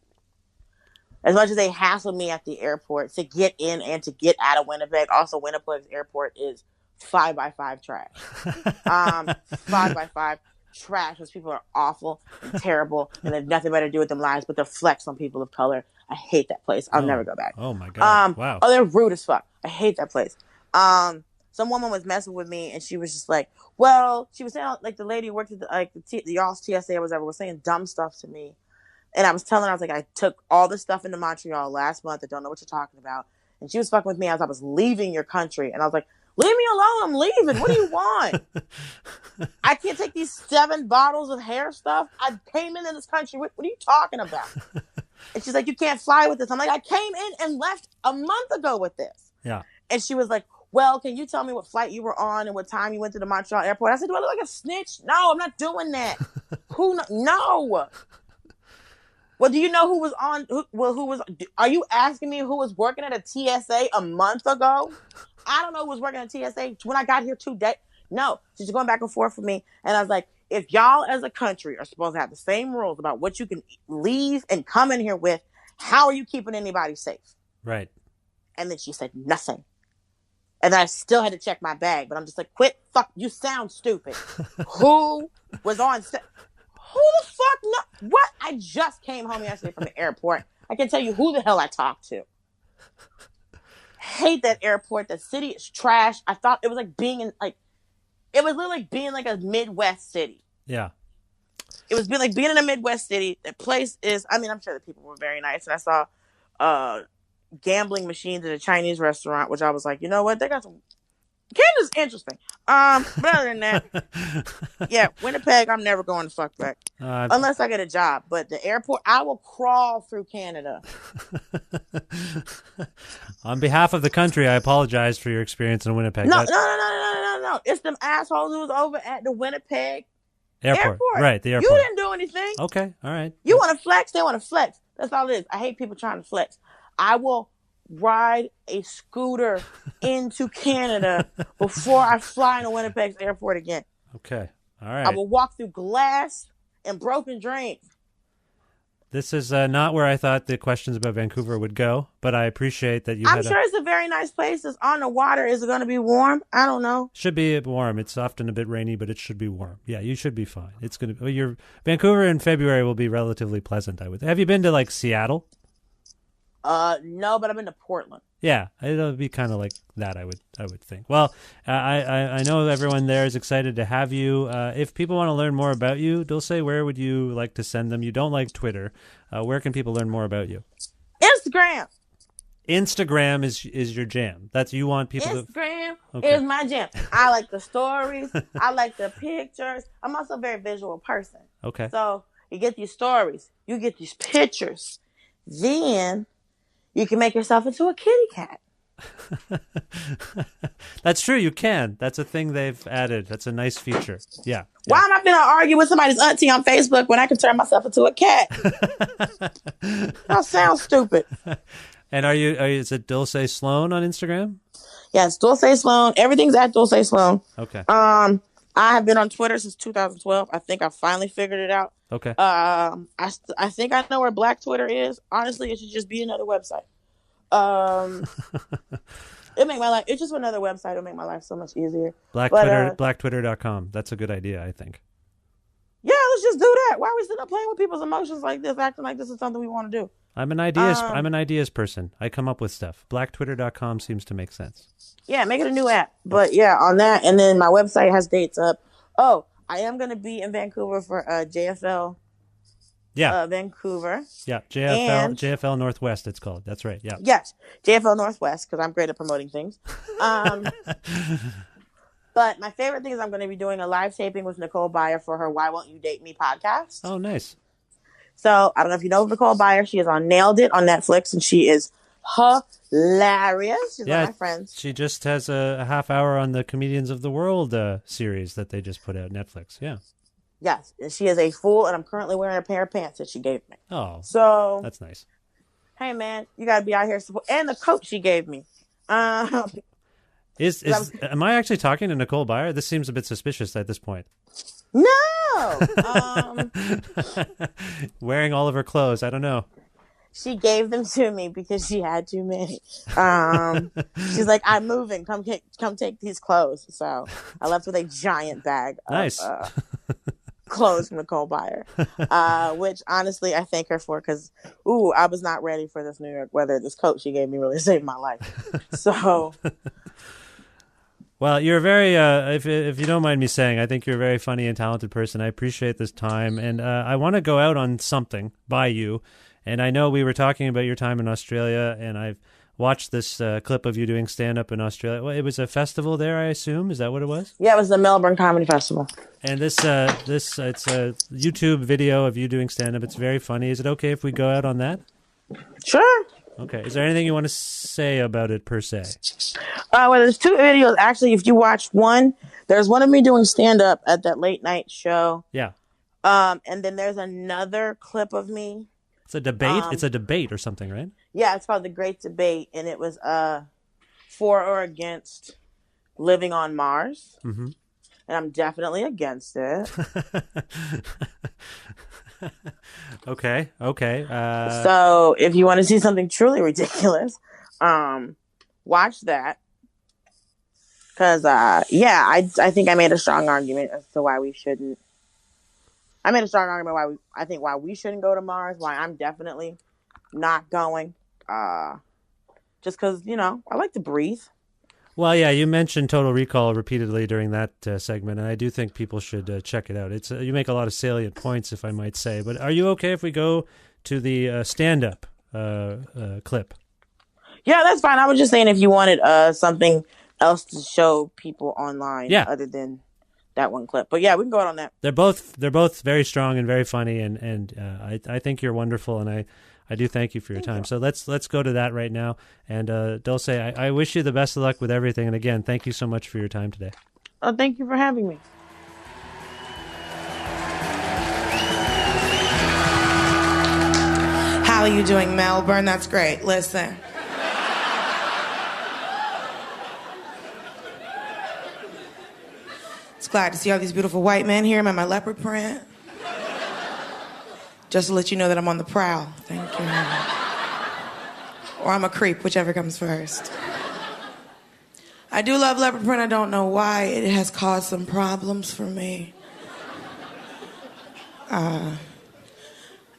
As much as they hassled me at the airport to get in and to get out of Winnipeg, also Winnipeg's airport is 5x5 trash. 5x5 trash, because people are awful and terrible and have nothing better to do with their lives but to flex on people of color. I hate that place. I'll never go back. Oh my God. Wow. Oh, they're rude as fuck. I hate that place. some woman was messing with me, and she was just like, well, she was saying like the lady who worked at the y'all's TSA or whatever was saying dumb stuff to me, and I was telling her, I was like, I took all this stuff into Montreal last month. I don't know what you're talking about, and she was fucking with me as I was leaving your country, and I was like, leave me alone, I'm leaving. What do you want? I can't take these 7 bottles of hair stuff. I came into this country. What are you talking about? And she's like, you can't fly with this. I'm like, I came in and left a month ago with this. Yeah. And she was like, well, can you tell me what flight you were on and what time you went to the Montreal airport? I said, do I look like a snitch? No, I'm not doing that. No. Well, do you know who was on? Are you asking me who was working at a TSA a month ago? I don't know who was working at TSA when I got here 2 days. No, she's going back and forth with me. And I was like, if y'all as a country are supposed to have the same rules about what you can leave and come in here with, how are you keeping anybody safe? Right. And then she said nothing. And then I still had to check my bag. But I'm just like, quit. Fuck. You sound stupid. Who was on set? Who the fuck? No. What? I just came home yesterday from the airport. I can tell you who the hell I talked to. Hate that airport. The city is trash. I thought it was like being in like, it was literally like being like a Midwest city. Yeah. It was being like being in a Midwest city. The place is, I mean, I'm sure the people were very nice. And I saw gambling machines at a Chinese restaurant, which I was like, you know what? They got some, Canada's interesting. But other than that, yeah, Winnipeg, I'm never going to fuck back. Unless I get a job. But the airport, I will crawl through Canada. On behalf of the country, I apologize for your experience in Winnipeg. No. It's them assholes who was over at the Winnipeg airport. Right, the airport. You didn't do anything. Okay, all right. You want to flex, they want to flex. That's all it is. I hate people trying to flex. I will ride a scooter into Canada before I fly into Winnipeg's airport again. Okay, all right. I will walk through glass and broken drains. This is not where I thought the questions about Vancouver would go, but I appreciate that I'm sure it's a very nice place. It's on the water. Is it going to be warm? I don't know. Should be warm. It's often a bit rainy, but it should be warm. Yeah, you should be fine. It's going to. Your Vancouver in February will be relatively pleasant. I would. Have you been to like Seattle? No, but I've been to Portland. Yeah, it'll be kind of like that. I would think. Well, I know everyone there is excited to have you. If people want to learn more about you, Dulcé, where would you like to send them? You don't like Twitter. Where can people learn more about you? Instagram. Instagram is your jam. That's you want people Instagram to... is my jam. I like the stories. I like the pictures. I'm also a very visual person. Okay. So you get these stories. You get these pictures. Then you can make yourself into a kitty cat. That's true. You can. That's a thing they've added. That's a nice feature. Yeah. Why am I going to argue with somebody's auntie on Facebook when I can turn myself into a cat? That sounds stupid. And is it Dulcé Sloan on Instagram? Yes, Dulcé Sloan. Everything's at Dulcé Sloan. Okay. I have been on Twitter since 2012. I think I finally figured it out. Okay. I think I know where Black Twitter is. Honestly, it should just be another website. It'll make my life. It's just another website. It'll make my life so much easier. Blacktwitter.com. That's a good idea, I think. Yeah, let's just do that. Why are we sitting up playing with people's emotions like this, acting like this is something we want to do? I'm an ideas person. I come up with stuff. Blacktwitter.com seems to make sense. Yeah, make it a new app. But yeah, on that, and then my website has dates up. Oh, I am going to be in Vancouver for JFL. Yeah. Vancouver. Yeah, JFL Northwest it's called. That's right. Yeah. Yes, JFL Northwest, because I'm great at promoting things. But my favorite thing is I'm going to be doing a live taping with Nicole Byer for her Why Won't You Date Me podcast. Oh, nice. So I don't know if you know Nicole Byer. She is on Nailed It on Netflix, and she is hilarious. She's one of my friends. She just has a half hour on the Comedians of the World series that they just put out Netflix. Yeah. Yes, and she is a fool, and I'm currently wearing a pair of pants that she gave me. Oh, so that's nice. Hey, man, you got to be out here support. And the coat she gave me. Am I actually talking to Nicole Byer? This seems a bit suspicious at this point. No. Wearing all of her clothes. I don't know. She gave them to me because she had too many. She's like, I'm moving. Come take these clothes. So I left with a giant bag of clothes from Nicole Byer, which honestly I thank her for because, I was not ready for this New York weather. This coat she gave me really saved my life. So Well, you're very, if you don't mind me saying, I think you're a very funny and talented person. I appreciate this time, and I want to go out on something by you. And I know we were talking about your time in Australia, and I've watched this clip of you doing stand-up in Australia. Well, it was a festival there, I assume. Is that what it was? Yeah, it was the Melbourne Comedy Festival. And it's a YouTube video of you doing stand-up. It's very funny. Is it okay if we go out on that? Sure. Okay. Is there anything you want to say about it per se? Well, there's two videos. Actually, if you watch one, there's one of me doing stand-up at that late night show. Yeah. And then there's another clip of me. It's a debate? It's a debate or something, right? Yeah, it's called The Great Debate, and it was for or against living on Mars. Mm-hmm. And I'm definitely against it. Okay. So if you want to see something truly ridiculous, watch that. Because, I think I made a strong argument as to why we shouldn't. I made a strong argument why we shouldn't go to Mars, why I'm definitely not going. Just because, I like to breathe. Well, yeah, you mentioned Total Recall repeatedly during that segment, and I do think people should check it out. It's you make a lot of salient points, if I might say. But are you okay if we go to the stand-up clip? Yeah, that's fine. I was just saying if you wanted something else to show people online other than that one clip. But yeah, we can go out on that. They're both very strong and very funny, and I think you're wonderful, and I do thank you for your time. So let's go to that right now. And Dulce, I wish you the best of luck with everything. And again, thank you so much for your time today. Oh, thank you for having me. How are you doing, Melbourne? That's great. Listen. It's glad to see all these beautiful white men here. I'm in my leopard print. Just to let you know that I'm on the prowl. Thank you. Or I'm a creep, whichever comes first. I do love leopard print. I don't know why. It has caused some problems for me. I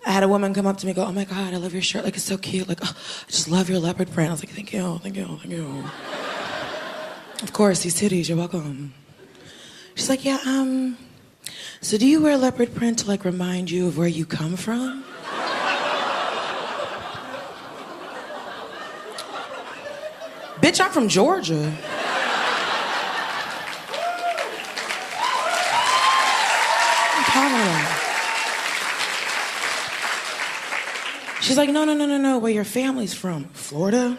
had a woman come up to me and go, "Oh my God, I love your shirt. Like, it's so cute. Like, oh, I just love your leopard print." I was like, thank you. Of course, these titties, you're welcome. She's like, yeah, so do you wear leopard print to, like, remind you of where you come from? Bitch, I'm from Georgia. She's like, no. Where your family's from? Florida?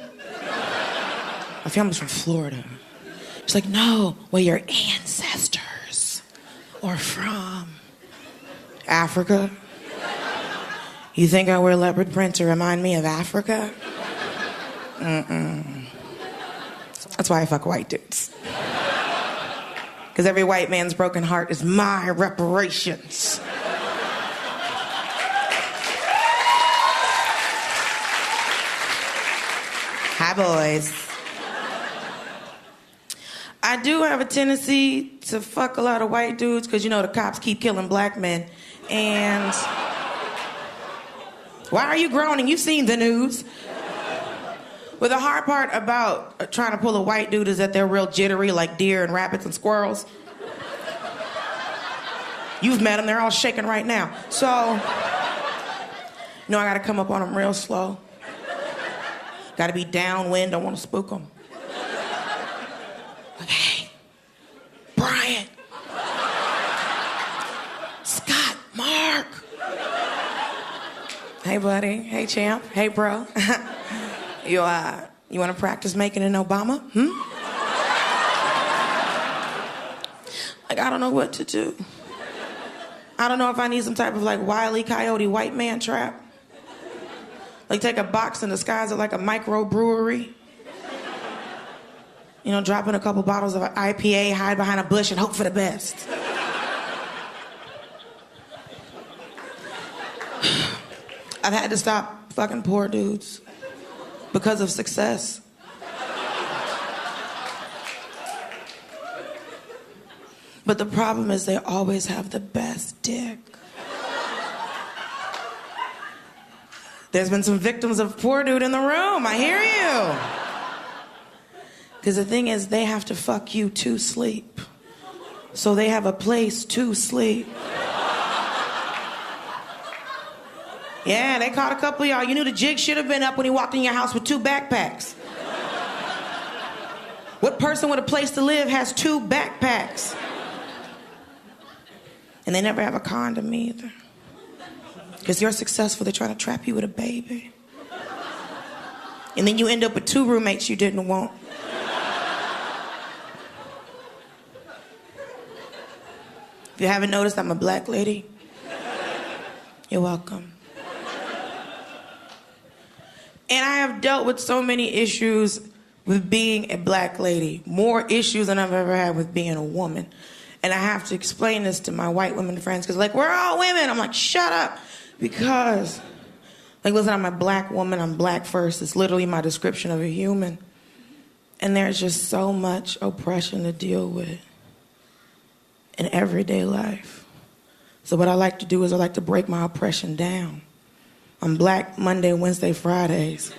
My family's from Florida. She's like, no, where your ancestors are from? Africa? You think I wear leopard print to remind me of Africa? Mm-mm. That's why I fuck white dudes. Because every white man's broken heart is my reparations. Hi, boys. I do have a tendency to fuck a lot of white dudes because, the cops keep killing black men. And why are you groaning? You've seen the news. But the hard part about trying to pull a white dude is that they're real jittery, like deer and rabbits and squirrels. You've met them. They're all shaking right now. So, I got to come up on them real slow. Got to be downwind. Don't want to spook them. Like, hey, Brian. Scott, Mark. Hey, buddy. Hey, champ. Hey, bro. You want to practice making an Obama? Like, I don't know what to do. I don't know if I need some type of, like, Wile E. Coyote white man trap. Like, take a box and disguise it like a microbrewery. Drop in a couple bottles of IPA, hide behind a bush, and hope for the best. I've had to stop fucking poor dudes because of success. But the problem is they always have the best dick. There's been some victims of poor dude in the room. I hear you. Because the thing is, they have to fuck you to sleep. So they have a place to sleep. Yeah, they caught a couple of y'all. You knew the jig should have been up when he walked in your house with 2 backpacks. What person with a place to live has 2 backpacks? And they never have a condom either. Because you're successful, they're trying to trap you with a baby. And then you end up with 2 roommates you didn't want. If you haven't noticed, I'm a black lady. You're welcome. And I have dealt with so many issues with being a black lady. More issues than I've ever had with being a woman. And I have to explain this to my white women friends, because like, we're all women. I'm like, shut up. Because, like, listen, I'm a black woman. I'm black first. It's literally my description of a human. And there's just so much oppression to deal with in everyday life. So what I like to do is I like to break my oppression down. I'm black Monday, Wednesday, Fridays.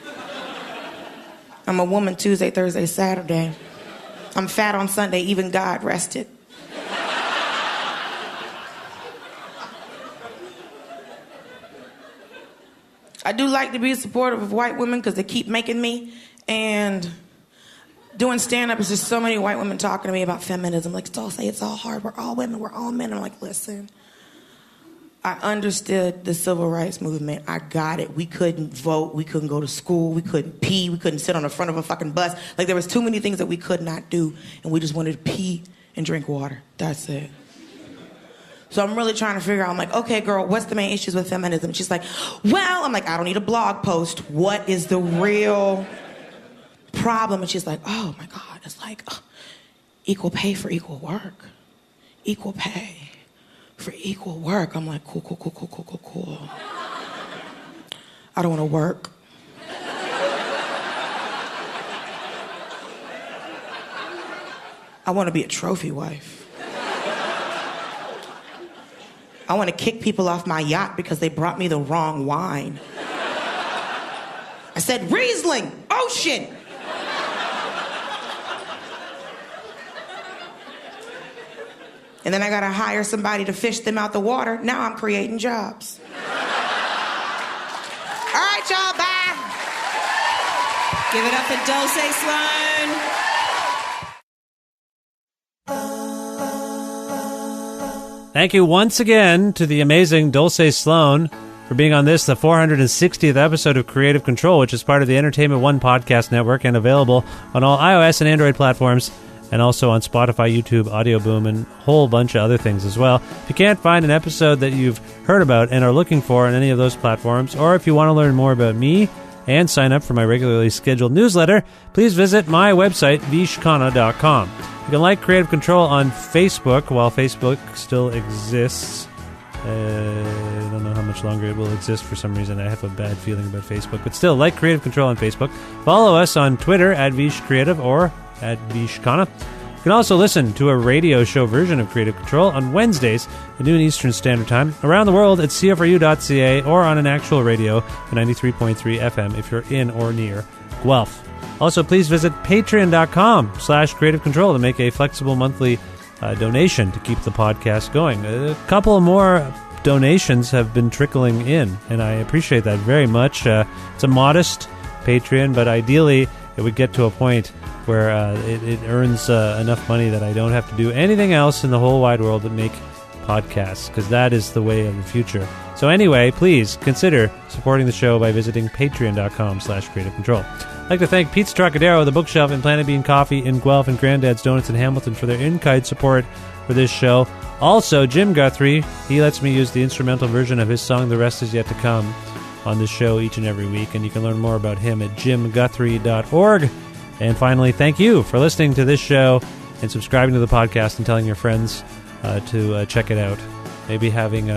I'm a woman Tuesday, Thursday, Saturday. I'm fat on Sunday, even God rested. I do like to be supportive of white women because they keep making me. And doing stand-up is just so many white women talking to me about feminism. Like, Dulcé, it's all hard. We're all women. We're all men. I'm like, listen. I understood the civil rights movement. I got it. We couldn't vote. We couldn't go to school. We couldn't pee. We couldn't sit on the front of a fucking bus. Like, there was too many things that we could not do, and we just wanted to pee and drink water. That's it. So I'm really trying to figure out, I'm like, okay, girl, what's the main issues with feminism? And she's like, well, I'm like, I don't need a blog post. What is the real problem? And she's like, oh, my God. It's like equal pay for equal work. Equal pay for equal work. I'm like, cool. I don't want to work. I want to be a trophy wife. I want to kick people off my yacht because they brought me the wrong wine. I said, Riesling, ocean. And then I gotta hire somebody to fish them out the water. Now I'm creating jobs. All right, y'all, bye. Give it up for Dulcé Sloan. Thank you once again to the amazing Dulcé Sloan for being on this, the 460th episode of Creative Control, which is part of the Entertainment One podcast network and available on all iOS and Android platforms, and also on Spotify, YouTube, Audio Boom, and a whole bunch of other things as well. If you can't find an episode that you've heard about and are looking for on any of those platforms, or if you want to learn more about me and sign up for my regularly scheduled newsletter, please visit my website, vishkhanna.com. You can like Creative Control on Facebook while Facebook still exists. I don't know how much longer it will exist for some reason. I have a bad feeling about Facebook. But still, like Creative Control on Facebook. Follow us on Twitter at VishCreative or at Vishkhanna. You can also listen to a radio show version of Creative Control on Wednesdays at noon Eastern Standard Time around the world at CFRU.ca or on an actual radio at 93.3 FM if you're in or near Guelph. Also, please visit patreon.com/Creative Control to make a flexible monthly donation to keep the podcast going. A couple more donations have been trickling in, and I appreciate that very much. It's a modest Patreon, but ideally it would get to a point where it earns enough money that I don't have to do anything else in the whole wide world but make podcasts, because that is the way of the future. So anyway, please consider supporting the show by visiting patreon.com/Creative Control. I'd like to thank Pete's Trocadero, The Bookshelf, and Planet Bean Coffee in Guelph, and Granddad's Donuts in Hamilton for their in-kind support for this show. Also, Jim Guthrie, he lets me use the instrumental version of his song The Rest Is Yet to Come on this show each and every week, and you can learn more about him at jimguthrie.org. And finally, thank you for listening to this show and subscribing to the podcast and telling your friends to check it out. Maybe having,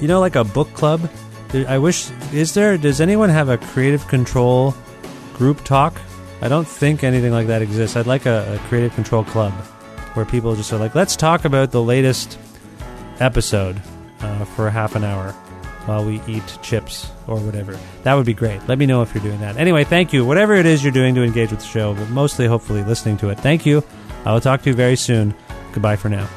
like a book club. Does anyone have a Creative Control group talk? I don't think anything like that exists. I'd like a Creative Control club where people just are like, let's talk about the latest episode for half an hour. while we eat chips or whatever. That would be great. Let me know if you're doing that. Anyway, thank you. Whatever it is you're doing to engage with the show, but mostly, hopefully, listening to it. Thank you. I will talk to you very soon. Goodbye for now.